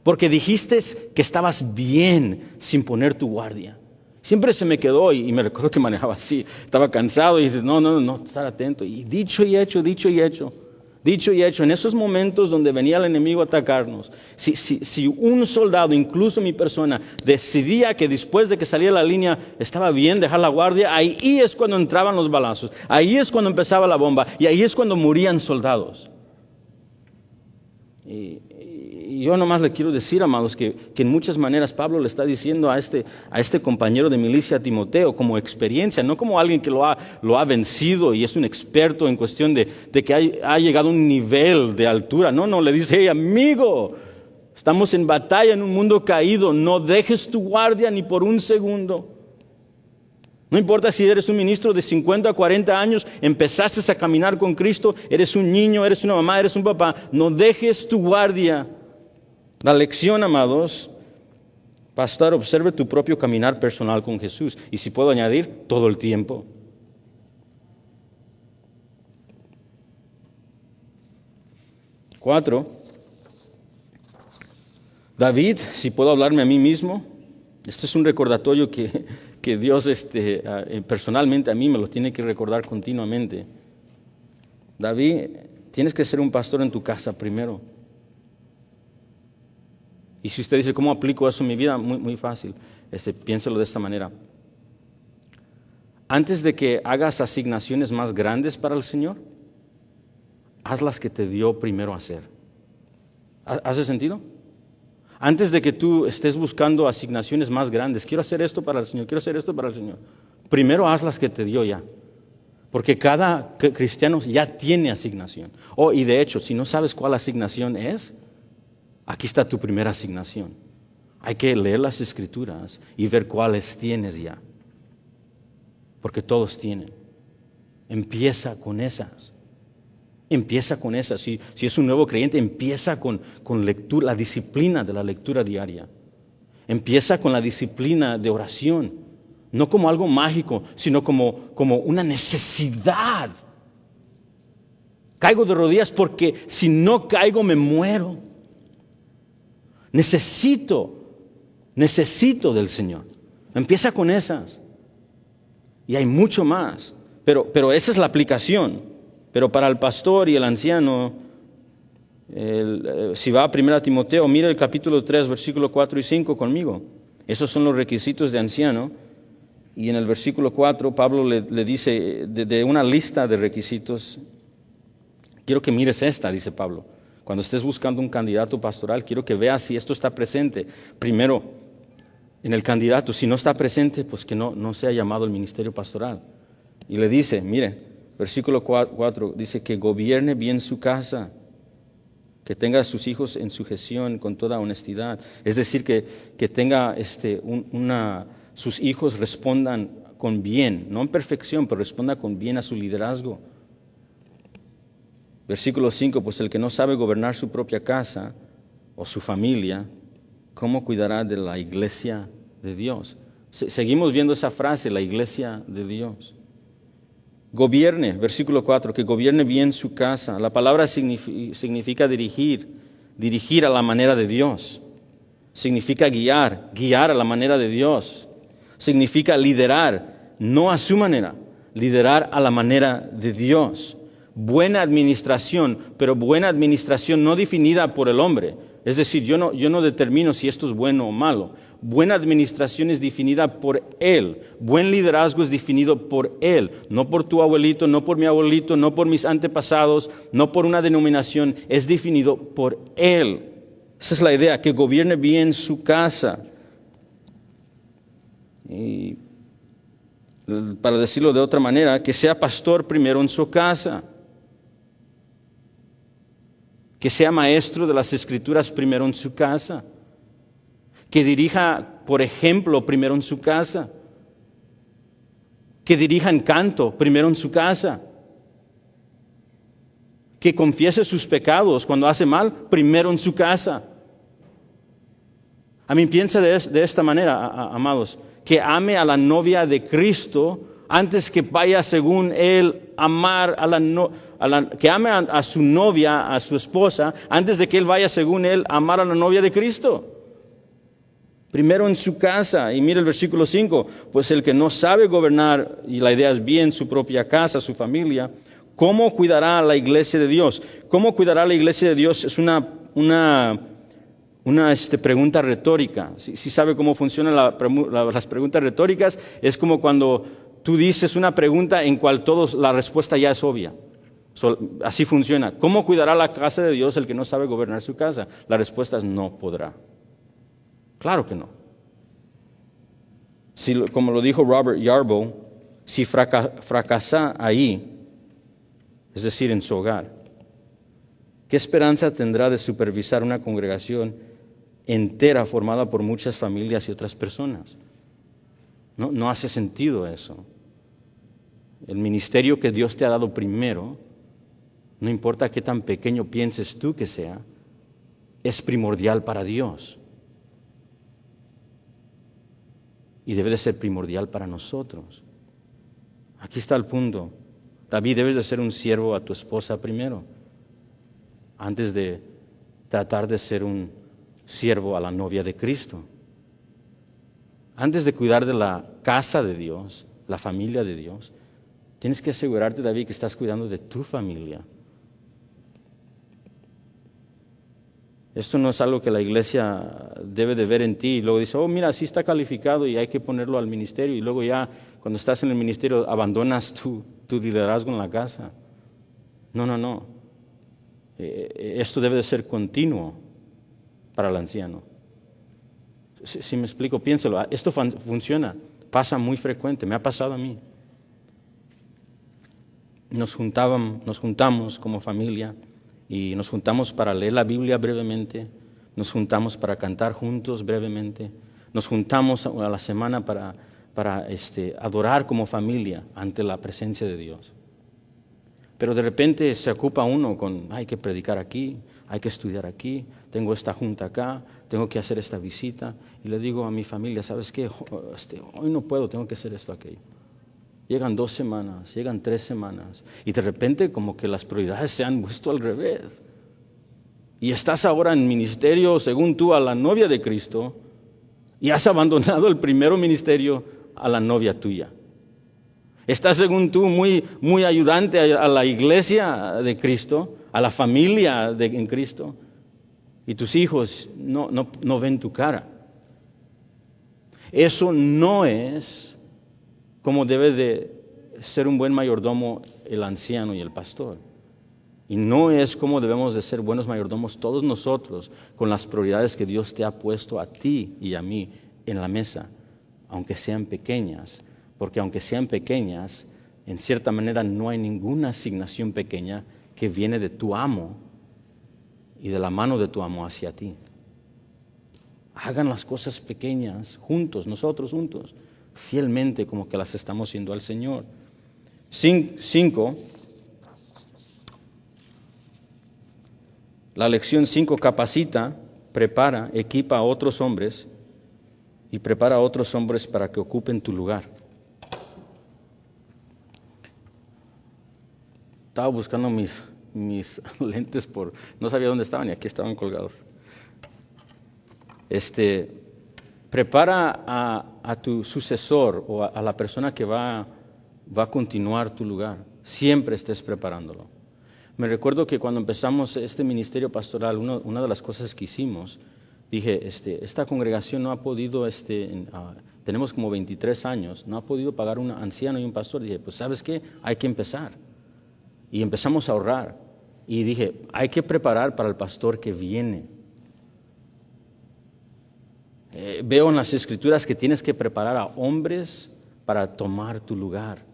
A: Porque dijiste que estabas bien sin poner tu guardia. Siempre se me quedó y me recuerdo que manejaba así. Estaba cansado y dices, no, estar atento. Y dicho y hecho. Dicho y hecho, en esos momentos donde venía el enemigo a atacarnos, si un soldado, incluso mi persona, decidía que después de que salía la línea estaba bien dejar la guardia, ahí es cuando entraban los balazos, ahí es cuando empezaba la bomba y ahí es cuando morían soldados. Y yo nomás le quiero decir, amados, que en muchas maneras Pablo le está diciendo a este compañero de milicia, Timoteo, como experiencia, no como alguien que lo ha vencido y es un experto en cuestión de que ha llegado a un nivel de altura. No, le dice, hey, amigo, estamos en batalla en un mundo caído, no dejes tu guardia ni por un segundo. No importa si eres un ministro de 50 a 40 años, empezaste a caminar con Cristo, eres un niño, eres una mamá, eres un papá, no dejes tu guardia. La lección, amados, pastor, observe tu propio caminar personal con Jesús. Y si puedo añadir, todo el tiempo. Cuatro, David, si puedo hablarme a mí mismo, esto es un recordatorio que Dios personalmente a mí me lo tiene que recordar continuamente. David, tienes que ser un pastor en tu casa primero. Y si usted dice, ¿cómo aplico eso en mi vida? Muy, muy fácil. Piénselo de esta manera. Antes de que hagas asignaciones más grandes para el Señor, haz las que te dio primero hacer. ¿Hace sentido? Antes de que tú estés buscando asignaciones más grandes, quiero hacer esto para el Señor, quiero hacer esto para el Señor. Primero haz las que te dio ya. Porque cada cristiano ya tiene asignación. Y de hecho, si no sabes cuál asignación es, aquí está tu primera asignación. Hay que leer las Escrituras y ver cuáles tienes ya. Porque todos tienen. Empieza con esas. Si es un nuevo creyente, empieza con lectura, la disciplina de la lectura diaria. Empieza con la disciplina de oración. No como algo mágico, sino como una necesidad. Caigo de rodillas porque si no caigo me muero. Necesito del Señor. Empieza con esas. Y hay mucho más. Pero esa es la aplicación. Pero para el pastor y el anciano, si va a 1 Timoteo, mira el capítulo 3, versículo 4 y 5 conmigo. Esos son los requisitos de anciano. Y en el versículo 4, Pablo le dice de una lista de requisitos. Quiero que mires esta, dice Pablo. Cuando estés buscando un candidato pastoral, quiero que veas si esto está presente. Primero, en el candidato, si no está presente, pues que no sea llamado al ministerio pastoral. Y le dice, mire, versículo 4, dice que gobierne bien su casa, que tenga a sus hijos en sujeción con toda honestidad. Es decir, que tenga sus hijos respondan con bien, no en perfección, pero responda con bien a su liderazgo. Versículo 5, pues el que no sabe gobernar su propia casa o su familia, ¿cómo cuidará de la iglesia de Dios? Seguimos viendo esa frase, la iglesia de Dios. Gobierne, versículo 4, que gobierne bien su casa. La palabra significa dirigir a la manera de Dios. Significa guiar a la manera de Dios. Significa liderar, no a su manera, liderar a la manera de Dios. Buena administración, pero buena administración no definida por el hombre. Es decir, yo no determino si esto es bueno o malo. Buena administración es definida por Él. Buen liderazgo es definido por Él. No por tu abuelito, no por mi abuelito, no por mis antepasados, no por una denominación. Es definido por Él. Esa es la idea, que gobierne bien su casa. Y para decirlo de otra manera, que sea pastor primero en su casa. Que sea maestro de las Escrituras primero en su casa. Que dirija, por ejemplo, primero en su casa. Que dirija en canto primero en su casa. Que confiese sus pecados cuando hace mal primero en su casa. A mí piensa de esta manera, amados, que ame a la novia de Cristo antes que vaya según Él amar que ame a su novia, a su esposa, antes de que Él vaya según Él amar a la novia de Cristo. Primero en su casa, y mira el versículo 5, pues el que no sabe gobernar, y la idea es bien, su propia casa, su familia, ¿cómo cuidará la iglesia de Dios? ¿Cómo cuidará la iglesia de Dios? Es una pregunta retórica. Si sabe cómo funcionan las preguntas retóricas, es como cuando tú dices una pregunta en cual la respuesta ya es obvia. Así funciona. ¿Cómo cuidará la casa de Dios el que no sabe gobernar su casa? La respuesta es no podrá. Claro que no. Como lo dijo Robert Yarbough, si fracasa ahí, es decir, en su hogar, ¿qué esperanza tendrá de supervisar una congregación entera formada por muchas familias y otras personas? No hace sentido eso. El ministerio que Dios te ha dado primero, no importa qué tan pequeño pienses tú que sea, es primordial para Dios. Y debe de ser primordial para nosotros. Aquí está el punto. David, debes de ser un siervo a tu esposa primero, antes de tratar de ser un siervo a la novia de Cristo. Antes de cuidar de la casa de Dios, la familia de Dios, tienes que asegurarte, David, que estás cuidando de tu familia. Esto no es algo que la iglesia debe de ver en ti y luego dice, oh, mira, sí está calificado y hay que ponerlo al ministerio, y luego ya cuando estás en el ministerio abandonas tu liderazgo en la casa. No. Esto debe de ser continuo para el anciano. Si me explico, piénselo. Esto funciona, pasa muy frecuente, me ha pasado a mí. Nos juntamos como familia y nos juntamos para leer la Biblia brevemente, nos juntamos para cantar juntos brevemente, nos juntamos a la semana para adorar como familia ante la presencia de Dios. Pero de repente se ocupa uno con, hay que predicar aquí, hay que estudiar aquí, tengo esta junta acá, tengo que hacer esta visita, y le digo a mi familia, ¿sabes qué? Hoy no puedo, tengo que hacer esto, aquello. Llegan 2 semanas, llegan 3 semanas, y de repente como que las prioridades se han puesto al revés. y estás ahora en ministerio, según tú, a la novia de Cristo, y has abandonado el primero ministerio a la novia tuya. Estás, según tú, muy ayudante a la iglesia de Cristo, a la familia en Cristo, y tus hijos no ven tu cara. Eso no es como debe de ser un buen mayordomo el anciano y el pastor. Y no es como debemos de ser buenos mayordomos todos nosotros con las prioridades que Dios te ha puesto a ti y a mí en la mesa, aunque sean pequeñas. Porque aunque sean pequeñas, en cierta manera no hay ninguna asignación pequeña que viene de tu amo y de la mano de tu amo hacia ti. Hagan las cosas pequeñas juntos, nosotros juntos, fielmente como que las estamos haciendo al Señor. 5. La lección 5 capacita, prepara, equipa a otros hombres y prepara a otros hombres para que ocupen tu lugar. Estaba buscando mis lentes no sabía dónde estaban y aquí estaban colgados. Prepara a tu sucesor o a la persona que va a continuar tu lugar. Siempre estés preparándolo. Me recuerdo que cuando empezamos este ministerio pastoral, una de las cosas que hicimos, dije, esta congregación no ha podido, tenemos como 23 años, no ha podido pagar un anciano y un pastor. Dije, pues ¿sabes qué? Hay que empezar. Y empezamos a ahorrar. Y dije, hay que preparar para el pastor que viene. Veo en las Escrituras que tienes que preparar a hombres para tomar tu lugar.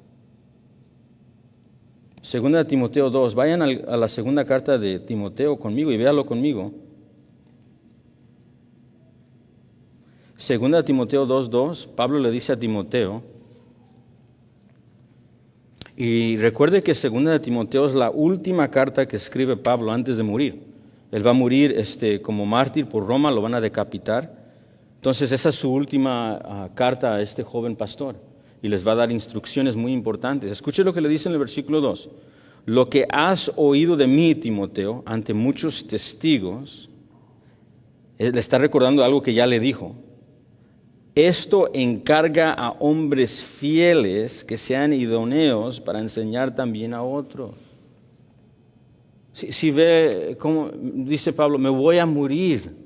A: Segunda de Timoteo 2, vayan a la segunda carta de Timoteo conmigo y véalo conmigo. Segunda de Timoteo 2:2, Pablo le dice a Timoteo, y recuerde que segunda de Timoteo es la última carta que escribe Pablo antes de morir. Él va a morir como mártir por Roma, lo van a decapitar. Entonces esa es su última carta a este joven pastor y les va a dar instrucciones muy importantes. Escuche lo que le dice en el versículo 2. Lo que has oído de mí, Timoteo, ante muchos testigos, le está recordando algo que ya le dijo. Esto encarga a hombres fieles que sean idóneos para enseñar también a otros. Si ve, como dice Pablo, me voy a morir.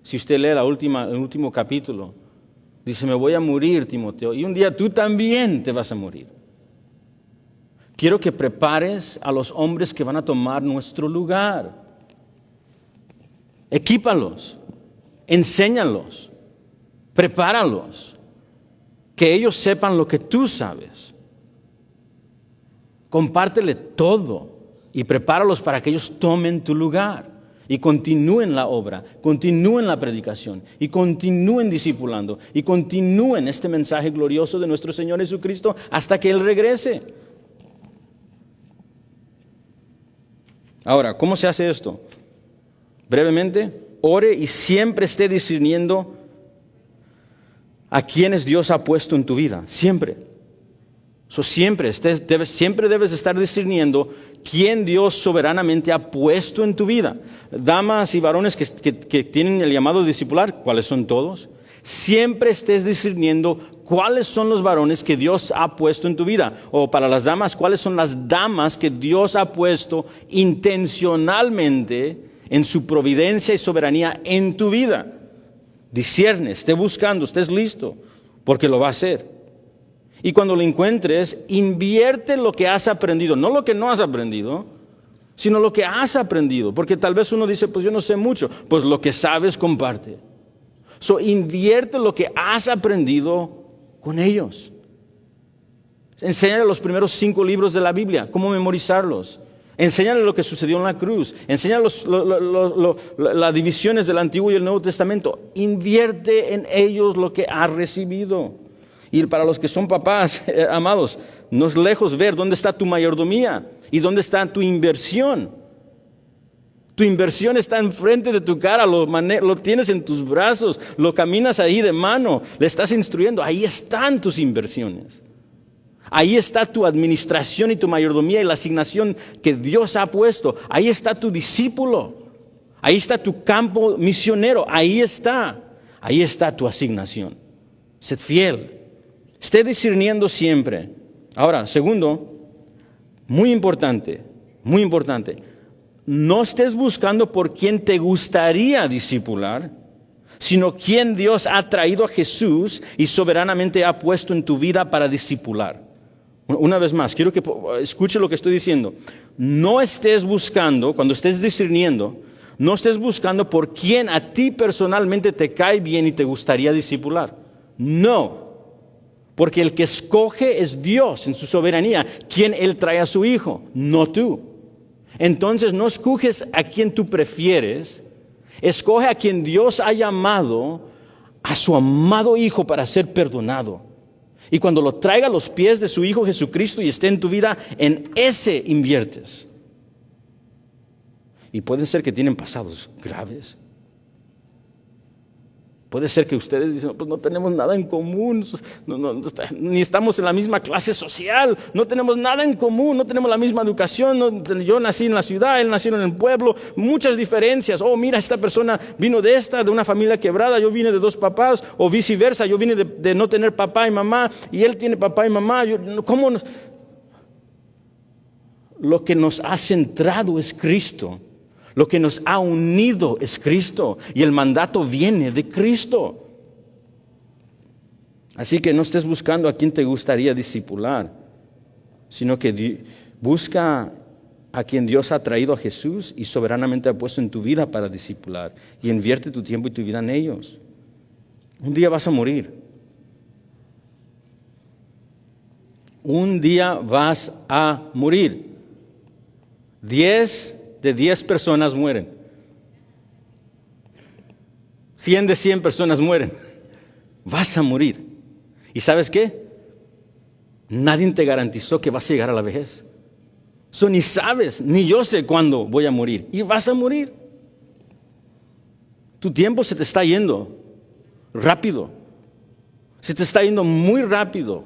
A: Si usted lee el último capítulo, dice, me voy a morir, Timoteo, y un día tú también te vas a morir. Quiero que prepares a los hombres que van a tomar nuestro lugar. Equípalos, enséñalos, prepáralos, que ellos sepan lo que tú sabes. Compártele todo y prepáralos para que ellos tomen tu lugar y continúen la obra, continúen la predicación y continúen discipulando y continúen este mensaje glorioso de nuestro Señor Jesucristo hasta que Él regrese. Ahora, ¿cómo se hace esto? Brevemente, ore y siempre esté discerniendo a quienes Dios ha puesto en tu vida, siempre. Siempre debes estar discerniendo quién Dios soberanamente ha puesto en tu vida. Damas y varones que tienen el llamado de discipular, ¿cuáles son todos? Siempre estés discerniendo cuáles son los varones que Dios ha puesto en tu vida. O para las damas, cuáles son las damas que Dios ha puesto intencionalmente en su providencia y soberanía en tu vida. Discierne, esté buscando, estés listo, porque lo va a hacer. Y cuando lo encuentres, invierte lo que has aprendido, no lo que no has aprendido, sino lo que has aprendido. Porque tal vez uno dice, pues yo no sé mucho, pues lo que sabes comparte. Invierte lo que has aprendido con ellos. Enséñale los primeros 5 libros de la Biblia, cómo memorizarlos. Enséñale lo que sucedió en la cruz. Enséñale las divisiones del Antiguo y el Nuevo Testamento. Invierte en ellos lo que has recibido. Y para los que son papás, amados, no es lejos ver dónde está tu mayordomía y dónde está tu inversión. Tu inversión está enfrente de tu cara, lo tienes en tus brazos, lo caminas ahí de mano, le estás instruyendo. Ahí están tus inversiones. Ahí está tu administración y tu mayordomía y la asignación que Dios ha puesto. Ahí está tu discípulo. Ahí está tu campo misionero, ahí está tu asignación. Sed fiel, esté discerniendo siempre. Ahora, segundo, muy importante, no estés buscando por quién te gustaría discipular, sino quién Dios ha traído a Jesús y soberanamente ha puesto en tu vida para discipular. Una vez más, quiero que escuche lo que estoy diciendo. No estés buscando, cuando estés discerniendo, no estés buscando por quién a ti personalmente te cae bien y te gustaría discipular. No, porque el que escoge es Dios en su soberanía, quien Él trae a su Hijo, no tú. Entonces no escoges a quien tú prefieres, escoge a quien Dios ha llamado a su amado Hijo para ser perdonado. Y cuando lo traiga a los pies de su Hijo Jesucristo y esté en tu vida, en ese inviertes. Y puede ser que tienen pasados graves. Puede ser que ustedes dicen, pues no tenemos nada en común, ni estamos en la misma clase social, no tenemos nada en común, no tenemos la misma educación, yo nací en la ciudad, él nació en el pueblo, muchas diferencias. Oh, mira, esta persona vino de una familia quebrada, yo vine de 2 papás, o viceversa, yo vine de no tener papá y mamá, y él tiene papá y mamá. Lo que nos ha centrado es Cristo. Lo que nos ha unido es Cristo y el mandato viene de Cristo. Así que no estés buscando a quien te gustaría discipular, sino que busca a quien Dios ha traído a Jesús y soberanamente ha puesto en tu vida para discipular, y invierte tu tiempo y tu vida en ellos. Un día vas a morir. Un día vas a morir. 10 de 10 personas mueren. 100 de 100 personas mueren. Vas a morir. ¿Y sabes qué? Nadie te garantizó que vas a llegar a la vejez. Ni sabes, ni yo sé cuándo voy a morir. Y vas a morir. Tu tiempo se te está yendo rápido. Se te está yendo muy rápido.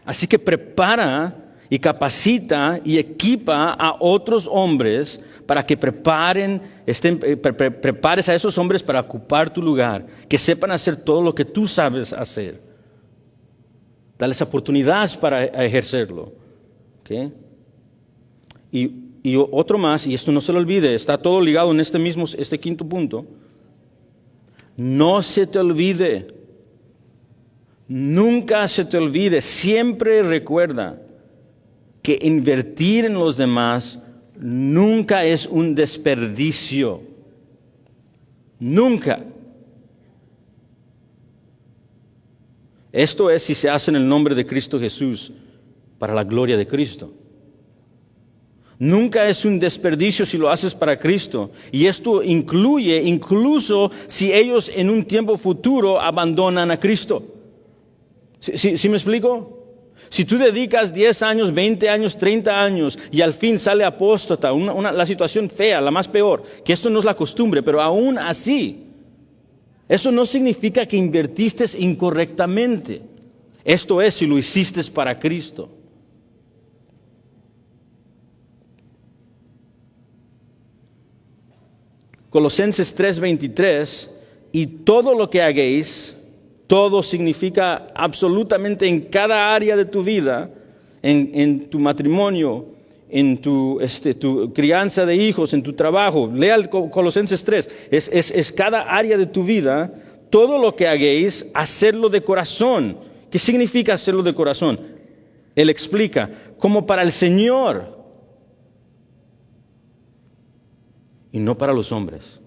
A: Así que prepara y capacita y equipa a otros hombres para que prepares a esos hombres para ocupar tu lugar, que sepan hacer todo lo que tú sabes hacer. Dales oportunidades para ejercerlo. ¿Okay? Y otro más, y esto no se lo olvide, está todo ligado en este quinto punto. No se te olvide, nunca se te olvide, siempre recuerda que invertir en los demás nunca es un desperdicio. Nunca. Esto es si se hace en el nombre de Cristo Jesús, para la gloria de Cristo. Nunca es un desperdicio si lo haces para Cristo. Y esto incluye incluso si ellos en un tiempo futuro abandonan a Cristo. ¿Sí me explico? Si tú dedicas 10 años, 20 años, 30 años y al fin sale apóstata, la situación fea, la más peor, que esto no es la costumbre, pero aún así, eso no significa que invertiste incorrectamente. Esto es si lo hiciste para Cristo. Colosenses 3:23, y todo lo que hagáis, todo significa absolutamente en cada área de tu vida, en tu matrimonio, en tu crianza de hijos, en tu trabajo. Lea el Colosenses 3, es cada área de tu vida. Todo lo que hagáis, hacerlo de corazón. ¿Qué significa hacerlo de corazón? Él explica, como para el Señor y no para los hombres,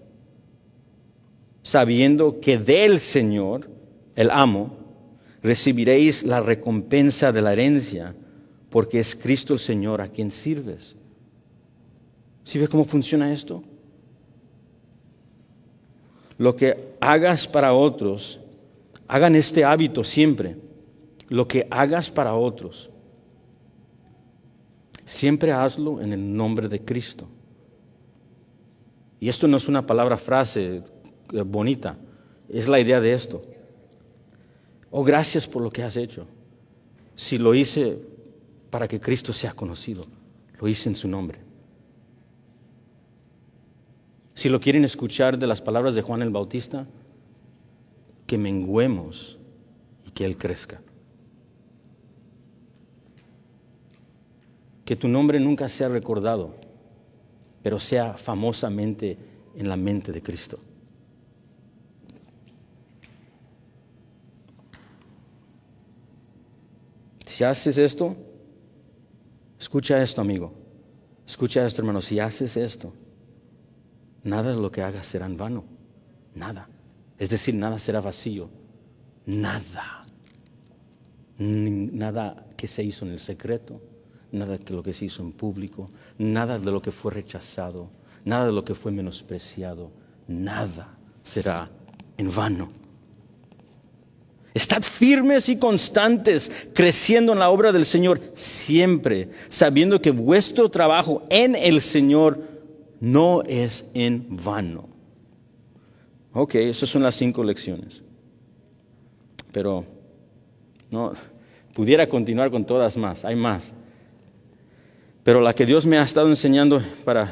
A: sabiendo que del Señor, el amo, recibiréis la recompensa de la herencia, porque es Cristo el Señor a quien sirves. ¿Sí ves cómo funciona esto? Lo que hagas para otros, hagan este hábito siempre. Lo que hagas para otros, siempre hazlo en el nombre de Cristo. Y esto no es una frase bonita, es la idea de esto. Oh, gracias por lo que has hecho. Si lo hice para que Cristo sea conocido, lo hice en su nombre. Si lo quieren escuchar de las palabras de Juan el Bautista, que menguemos y que Él crezca. Que tu nombre nunca sea recordado, pero sea famosamente en la mente de Cristo. Si haces esto, escucha esto, amigo. Escucha esto, hermano. Si haces esto, nada de lo que hagas será en vano. Nada. Es decir, nada será vacío. Nada. Nada que se hizo en el secreto. Nada de lo que se hizo en público. Nada de lo que fue rechazado. Nada de lo que fue menospreciado. Nada será en vano. Estad firmes y constantes, creciendo en la obra del Señor, siempre sabiendo que vuestro trabajo en el Señor no es en vano. Ok, esas son las 5 lecciones. Pero no pudiera continuar con todas más, hay más. Pero la que Dios me ha estado enseñando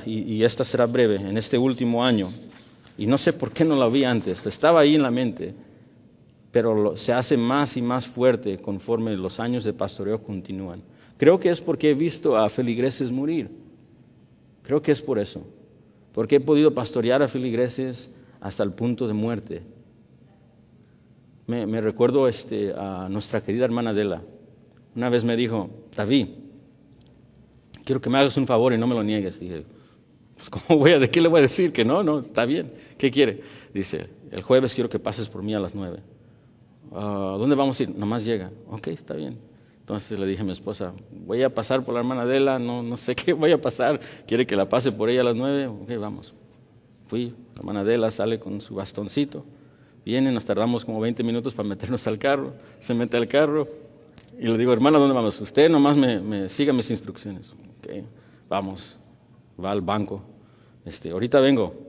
A: y esta será breve, en este último año, y no sé por qué no la vi antes, estaba ahí en la mente, pero se hace más y más fuerte conforme los años de pastoreo continúan. Creo que es porque he visto a feligreses morir. Creo que es por eso. Porque he podido pastorear a feligreses hasta el punto de muerte. Me recuerdo a nuestra querida hermana Adela. Una vez me dijo, David, quiero que me hagas un favor y no me lo niegues. Dije, pues ¿de qué le voy a decir? Que no, está bien. ¿Qué quiere? Dice, el jueves quiero que pases por mí a las 9. ¿Dónde vamos a ir? Nomás llega. Ok, está bien. Entonces le dije a mi esposa, voy a pasar por la hermana Adela, no sé qué voy a pasar. ¿Quiere que la pase por ella a las 9? Ok, vamos. Fui, la hermana Adela sale con su bastoncito. Viene, nos tardamos como 20 minutos para meternos al carro. Se mete al carro y le digo, hermana, ¿dónde vamos? Usted nomás me siga mis instrucciones. Ok, vamos. Va al banco. Ahorita vengo.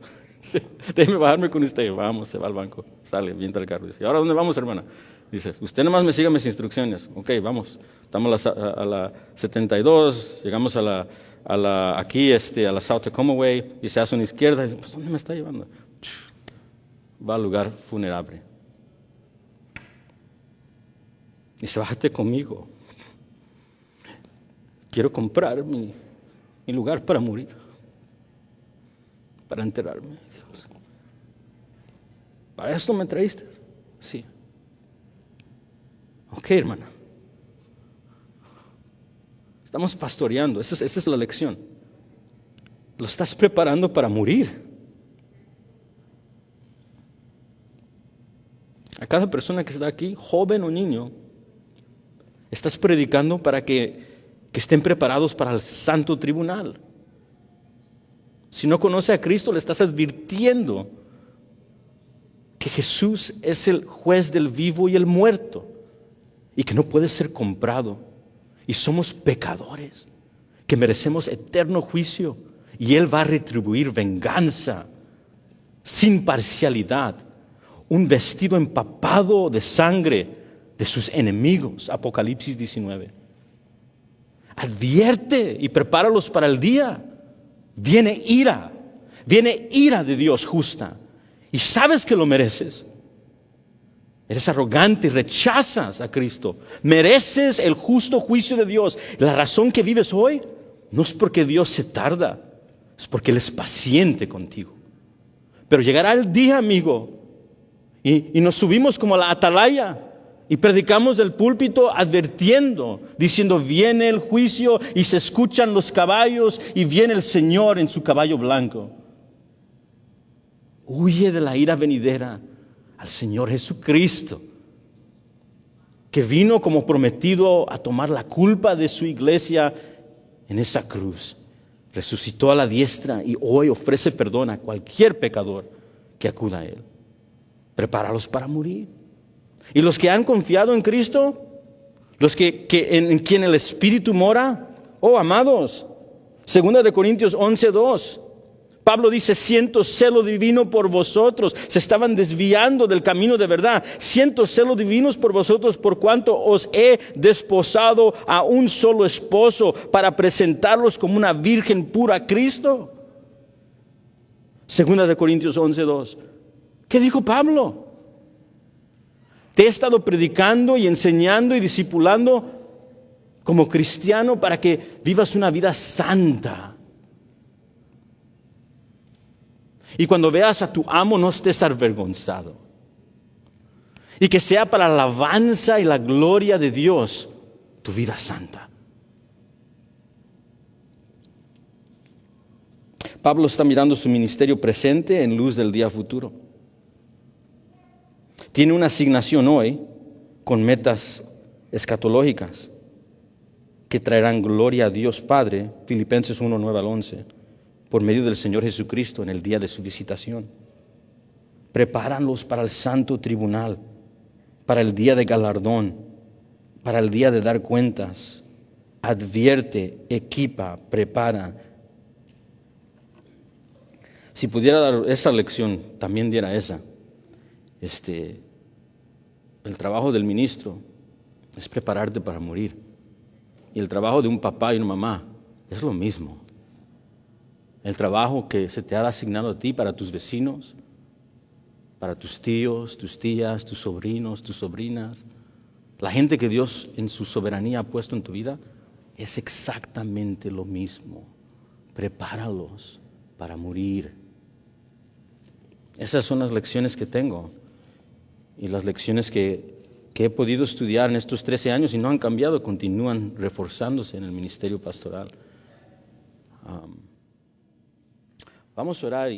A: Déjeme bajarme con usted. Vamos, se va al banco. Sale, viene al carro. Dice, ¿ahora dónde vamos, hermana? Dice, usted nomás me siga mis instrucciones. Ok, vamos. Estamos a la 72, llegamos aquí a la South Tacoma Way, y se hace una izquierda. Dice, pues, ¿dónde me está llevando? Va al lugar funerario. Dice, bájate conmigo. Quiero comprar mi lugar para morir, para enterrarme. Dios. ¿Para esto me traíste? Sí. Ok, hermana. Estamos pastoreando, esa es la lección. Lo estás preparando para morir. A cada persona que está aquí, joven o niño, estás predicando para que estén preparados para el santo tribunal. Si no conoce a Cristo, le estás advirtiendo que Jesús es el juez del vivo y el muerto y que no puede ser comprado. Y somos pecadores que merecemos eterno juicio y Él va a retribuir venganza sin parcialidad. Un vestido empapado de sangre de sus enemigos. Apocalipsis 19. Advierte y prepáralos para el día. Viene ira de Dios justa. Y sabes que lo mereces. Eres arrogante y rechazas a Cristo. Mereces el justo juicio de Dios. La razón que vives hoy no es porque Dios se tarda, es porque Él es paciente contigo. Pero llegará el día, amigo, y nos subimos como a la atalaya y predicamos del púlpito advirtiendo, diciendo, viene el juicio, y se escuchan los caballos y viene el Señor en su caballo blanco. Huye de la ira venidera al Señor Jesucristo, que vino como prometido a tomar la culpa de su iglesia en esa cruz. Resucitó a la diestra y hoy ofrece perdón a cualquier pecador que acuda a Él. Prepáralos para morir. Y los que han confiado en Cristo, los que en quien el Espíritu mora, oh amados, 2 Corintios 11:2. Pablo dice, siento celo divino por vosotros. Se estaban desviando del camino de verdad. Siento celo divinos por vosotros, por cuanto os he desposado a un solo esposo, para presentarlos como una virgen pura a Cristo. Segunda de Corintios 11:2. ¿Qué dijo Pablo? Te he estado predicando y enseñando y discipulando como cristiano para que vivas una vida santa. Y cuando veas a tu amo no estés avergonzado. Y que sea para la alabanza y la gloria de Dios tu vida santa. Pablo está mirando su ministerio presente en luz del día futuro. Tiene una asignación hoy con metas escatológicas que traerán gloria a Dios Padre, Filipenses 1:9-11, por medio del Señor Jesucristo en el día de su visitación. Prepáranlos para el santo tribunal, para el día de galardón, para el día de dar cuentas. Advierte, equipa, prepara. Si pudiera dar esa lección, también diera esa. El trabajo del ministro es prepararte para morir. Y el trabajo de un papá y una mamá es lo mismo. El trabajo que se te ha asignado a ti para tus vecinos, para tus tíos, tus tías, tus sobrinos, tus sobrinas, la gente que Dios en su soberanía ha puesto en tu vida, es exactamente lo mismo. Prepáralos para morir. Esas son las lecciones que tengo y las lecciones que he podido estudiar en estos 13 años y no han cambiado, continúan reforzándose en el ministerio pastoral. Vamos a orar.